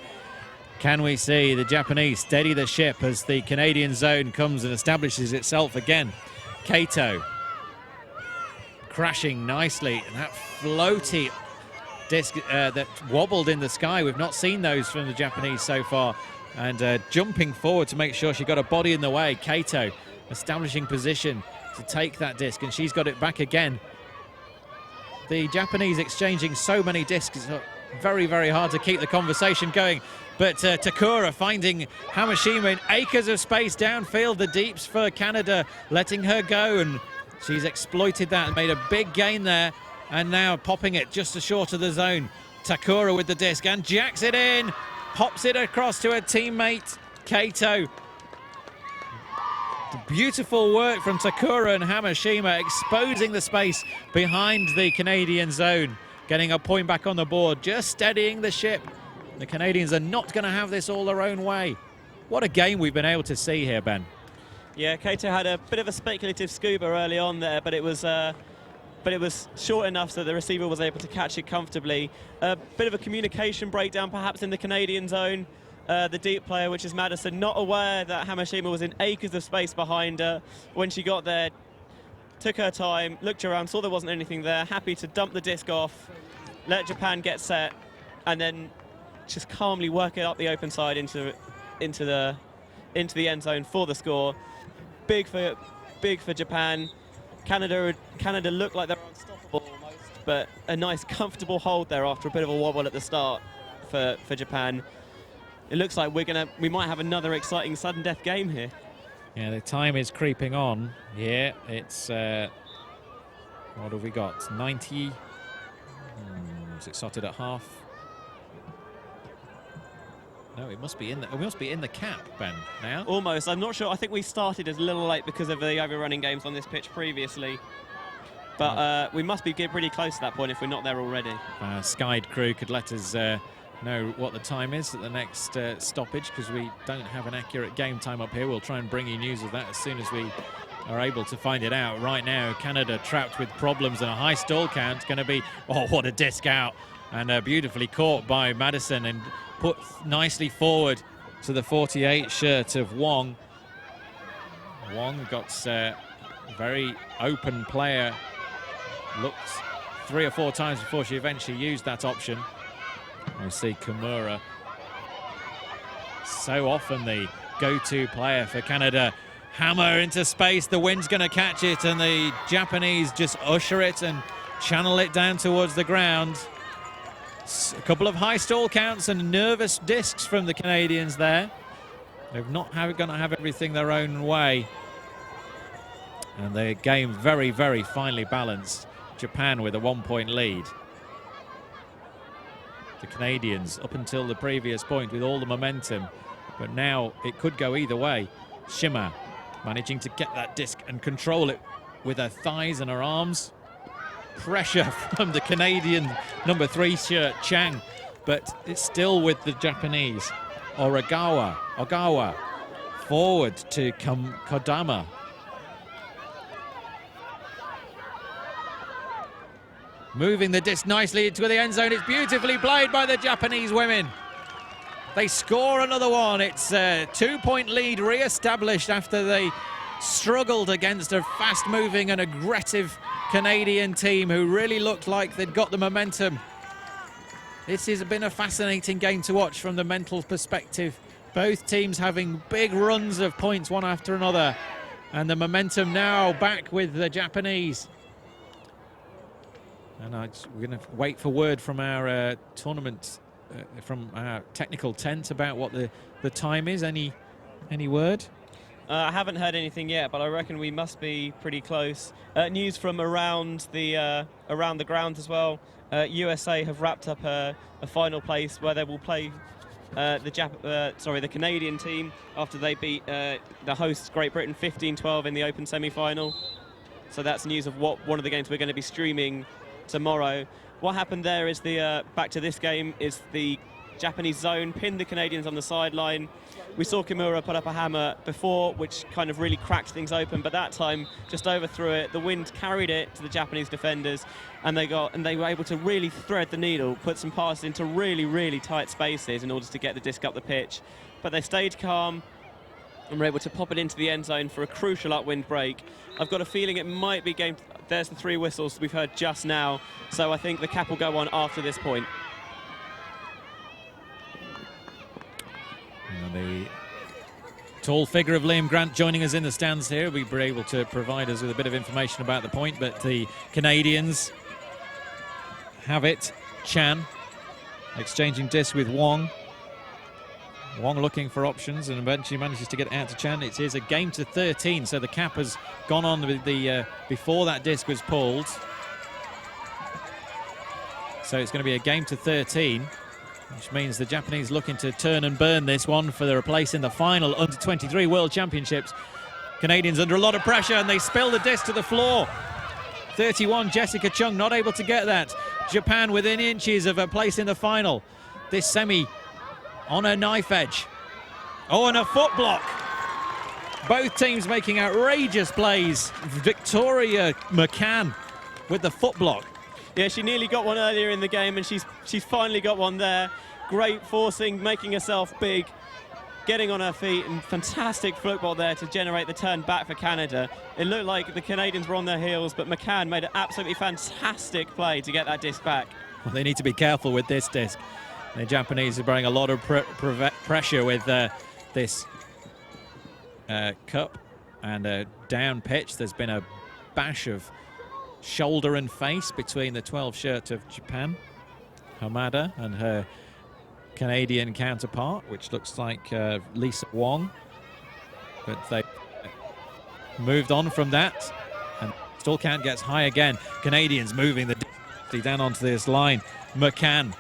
Can we see the Japanese steady the ship as the Canadian zone comes and establishes itself again? Kato crashing nicely, and that floaty disc that wobbled in the sky. We've not seen those from the Japanese so far. And jumping forward to make sure she got a body in the way. Kato establishing position to take that disc, and she's got it back again. The Japanese exchanging so many discs, it's very, very hard to keep the conversation going. But Takura finding Hamashima in acres of space downfield. The deeps for Canada, letting her go, and she's exploited that and made a big gain there. And now popping it just short of the zone. Takura with the disc and jacks it in. Pops it across to her teammate, Kato. Beautiful work from Takura and Hamashima, exposing the space behind the Canadian zone. Getting a point back on the board, just steadying the ship. The Canadians are not going to have this all their own way. What a game we've been able to see here, Ben. Yeah, Kato had a bit of a speculative scuba early on there, but it was short enough so the receiver was able to catch it comfortably. A bit of a communication breakdown perhaps in the Canadian zone. The deep player, which is Madison, not aware that Hamashima was in acres of space behind her. When she got there, took her time, looked around, saw there wasn't anything there, happy to dump the disc off, let Japan get set, and then just calmly work it up the open side into the end zone for the score. Big for Japan. Canada looked like they're unstoppable almost, but a nice comfortable hold there after a bit of a wobble at the start for Japan. It looks like we might have another exciting sudden death game here. Yeah, the time is creeping on here. It's what have we got? 90. Is it slotted at half? No, it must be in the cap, Ben, now. Almost. I'm not sure. I think we started a little late because of the overrunning games on this pitch previously. But we must be getting pretty close to that point if we're not there already. Skied crew could let us know what the time is at the next stoppage, because we don't have an accurate game time up here. We'll try and bring you news of that as soon as we are able to find it out. Right now, Canada trapped with problems and a high stall count. Going to be, oh, what a disc out. And beautifully caught by Madison and put nicely forward to the 48 shirt of Wong. Wong got very open player. Looked 3 or 4 times before she eventually used that option. We see Kimura, so often the go-to player for Canada. Hammer into space, the wind's going to catch it, and the Japanese just usher it and channel it down towards the ground. A couple of high stall counts and nervous discs from the Canadians there. They're not going to have everything their own way. And the game very, very finely balanced. Japan with a 1-point lead. The Canadians up until the previous point with all the momentum, but now it could go either way. Shima managing to get that disc and control it with her thighs and her arms. Pressure from the Canadian number 3 shirt, Chang, but it's still with the Japanese. Ogawa forward to Kodama. Moving the disc nicely into the end zone. It's beautifully played by the Japanese women. They score another one. It's a 2-point lead re-established after they struggled against a fast-moving and aggressive Canadian team who really looked like they'd got the momentum. This has been a fascinating game to watch from the mental perspective. Both teams having big runs of points one after another. And the momentum now back with the Japanese. And we're going to wait for word from our tournament, from our technical tent about what the time is. Any word? I haven't heard anything yet, but I reckon we must be pretty close. News from around the grounds as well. USA have wrapped up a final place where they will play the Canadian team after they beat the hosts Great Britain 15-12 in the Open semi-final. So that's news of one of the games we're going to be streaming tomorrow. What happened there is back to this game is the Japanese zone pinned the Canadians on the sideline. We saw Kimura put up a hammer before, which kind of really cracked things open, but that time just overthrew it. The wind carried it to the Japanese defenders, and they were able to really thread the needle, put some passes into really, really tight spaces in order to get the disc up the pitch. But they stayed calm and were able to pop it into the end zone for a crucial upwind break. I've got a feeling it might be game. There's the 3 whistles we've heard just now, so I think the cap will go on after this point. The tall figure of Liam Grant joining us in the stands here. We'll be able to provide us with a bit of information about the point, but the Canadians have it. Chan exchanging disc with Wong. Wong looking for options and eventually manages to get it out to Chan. It is a game to 13, so the cap has gone on with before that disc was pulled. So it's going to be a game to 13. Which means the Japanese looking to turn and burn this one for their place in the final under-23 World Championships. Canadians under a lot of pressure and they spill the disc to the floor. 31, Jessica Chung not able to get that. Japan within inches of a place in the final. This semi on a knife edge. Oh, and a foot block. Both teams making outrageous plays. Victoria McCann with the foot block. Yeah, she nearly got one earlier in the game, and she's finally got one there. Great forcing, making herself big, getting on her feet, and fantastic football there to generate the turn back for Canada. It looked like the Canadians were on their heels, but McCann made an absolutely fantastic play to get that disc back. Well, they need to be careful with this disc. The Japanese are bringing a lot of pressure with this cup and a down pitch. There's been a bash of shoulder and face between the 12 shirt of Japan, Hamada, and her Canadian counterpart, which looks like Lisa Wong. But they moved on from that, and still count gets high again. Canadians moving the down onto this line. McCann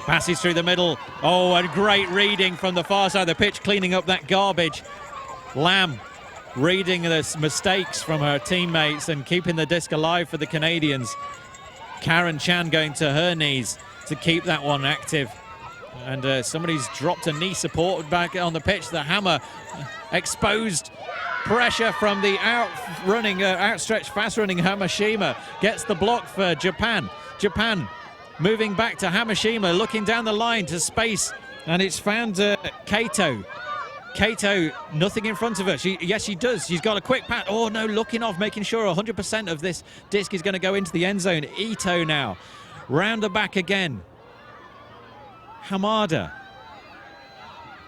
passes through the middle. Oh, and great reading from the far side of the pitch, cleaning up that garbage. Lamb reading the mistakes from her teammates and keeping the disc alive for the Canadians. Karen Chan going to her knees to keep that one active. And somebody's dropped a knee support back on the pitch. The hammer exposed. Pressure from the outstretched, fast-running Hamashima. Gets the block for Japan. Japan moving back to Hamashima, looking down the line to space. And it's found Kato. Kato, nothing in front of her. Yes, she does. She's got a quick pat. Oh, no, looking off, making sure 100% of this disc is going to go into the end zone. Ito now. Round the back again. Hamada,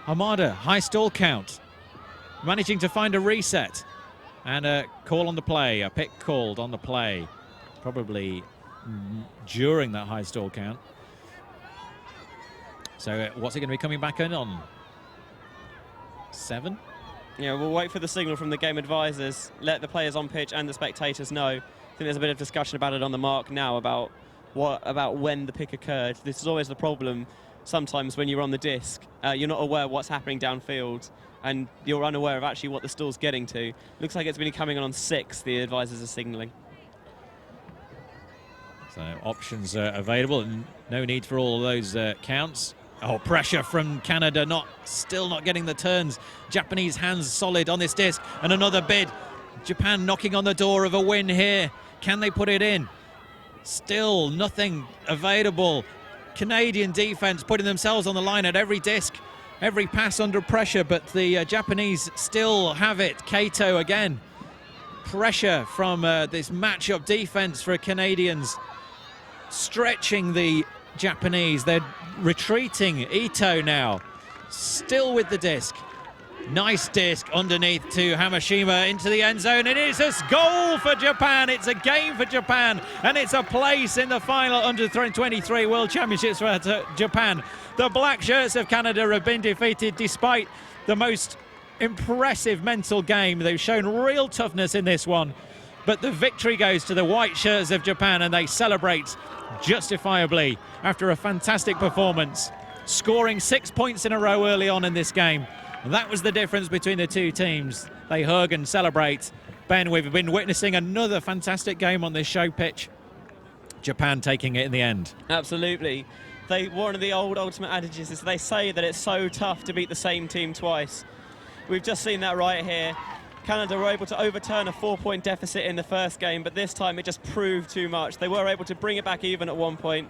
high stall count. Managing to find a reset. And a call on the play, a pick called on the play. Probably during that high stall count. So what's it going to be coming back in on? 7? Yeah, we'll wait for the signal from the game advisors, let the players on pitch and the spectators know. I think there's a bit of discussion about it on the mark now about when the pick occurred. This is always the problem sometimes when you're on the disc. You're not aware what's happening downfield and you're unaware of actually what the stall's getting to. Looks like it's been coming on 6, the advisors are signalling. So options are available and no need for all of those counts. Oh, pressure from Canada, still not getting the turns. Japanese hands solid on this disc, and another bid. Japan knocking on the door of a win here. Can they put it in? Still nothing available. Canadian defense putting themselves on the line at every disc, every pass under pressure, but the Japanese still have it. Kato again. Pressure from this matchup defense for Canadians, stretching the Japanese. They're retreating. Ito now still with the disc. Nice disc underneath to Hamashima into the end zone. It is a goal for Japan. It's a game for Japan, and it's a place in the final under 23 World Championships for Japan. The Black Shirts of Canada have been defeated despite the most impressive mental game. They've shown real toughness in this one, but the victory goes to the White Shirts of Japan, and they celebrate justifiably after a fantastic performance, scoring 6 points in a row early on in this game. And that was the difference between the two teams. They hug and celebrate. Ben, we've been witnessing another fantastic game on this show pitch. Japan taking it in the end. Absolutely. One of the old ultimate adages is they say that it's so tough to beat the same team twice. We've just seen that right here. Canada were able to overturn a 4-point deficit in the first game, but this time it just proved too much. They were able to bring it back even at one point,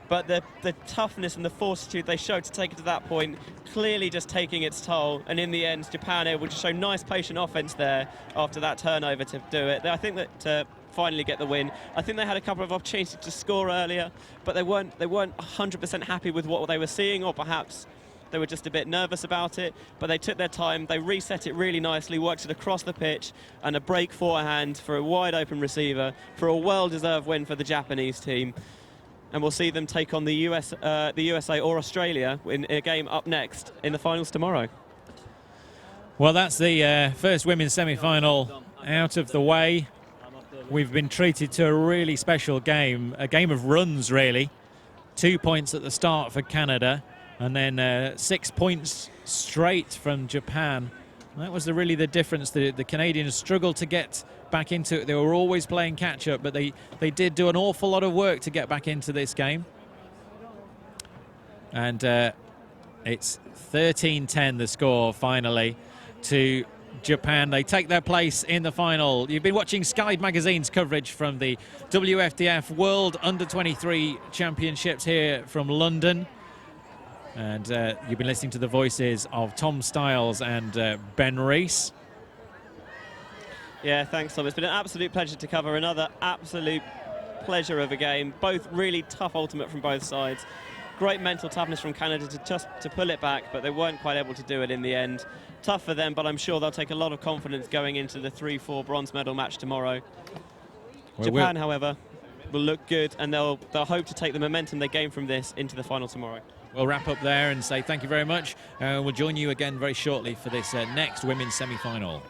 but the toughness and the fortitude they showed to take it to that point, clearly just taking its toll. And in the end, Japan able to show nice patient offense there after that turnover to do it. I think that to finally get the win. I think they had a couple of opportunities to score earlier, but they weren't 100% happy with what they were seeing, or perhaps they were just a bit nervous about it. But they took their time, they reset it really nicely, worked it across the pitch, and a break forehand for a wide open receiver for a well-deserved win for the Japanese team. And we'll see them take on the USA or Australia in a game up next in the finals tomorrow. Well, that's the first women's semi-final out of the way. We've been treated to a really special game, a game of runs, really. 2 points at the start for Canada, and then 6 points straight from Japan. That was really the difference. The Canadians struggled to get back into it. They were always playing catch-up, but they did do an awful lot of work to get back into this game. And it's 13-10 the score, finally, to Japan. They take their place in the final. You've been watching Sky Magazine's coverage from the WFDF World Under-23 Championships here from London. And you've been listening to the voices of Tom Stiles and Ben Rees. Yeah, thanks, Tom. It's been an absolute pleasure to cover another absolute pleasure of a game. Both really tough ultimate from both sides. Great mental toughness from Canada to pull it back, but they weren't quite able to do it in the end. Tough for them, but I'm sure they'll take a lot of confidence going into the 3-4 bronze medal match tomorrow. Well, Japan, however, will look good, and they'll hope to take the momentum they gain from this into the final tomorrow. We'll wrap up there and say thank you very much. We'll join you again very shortly for this next women's semi-final.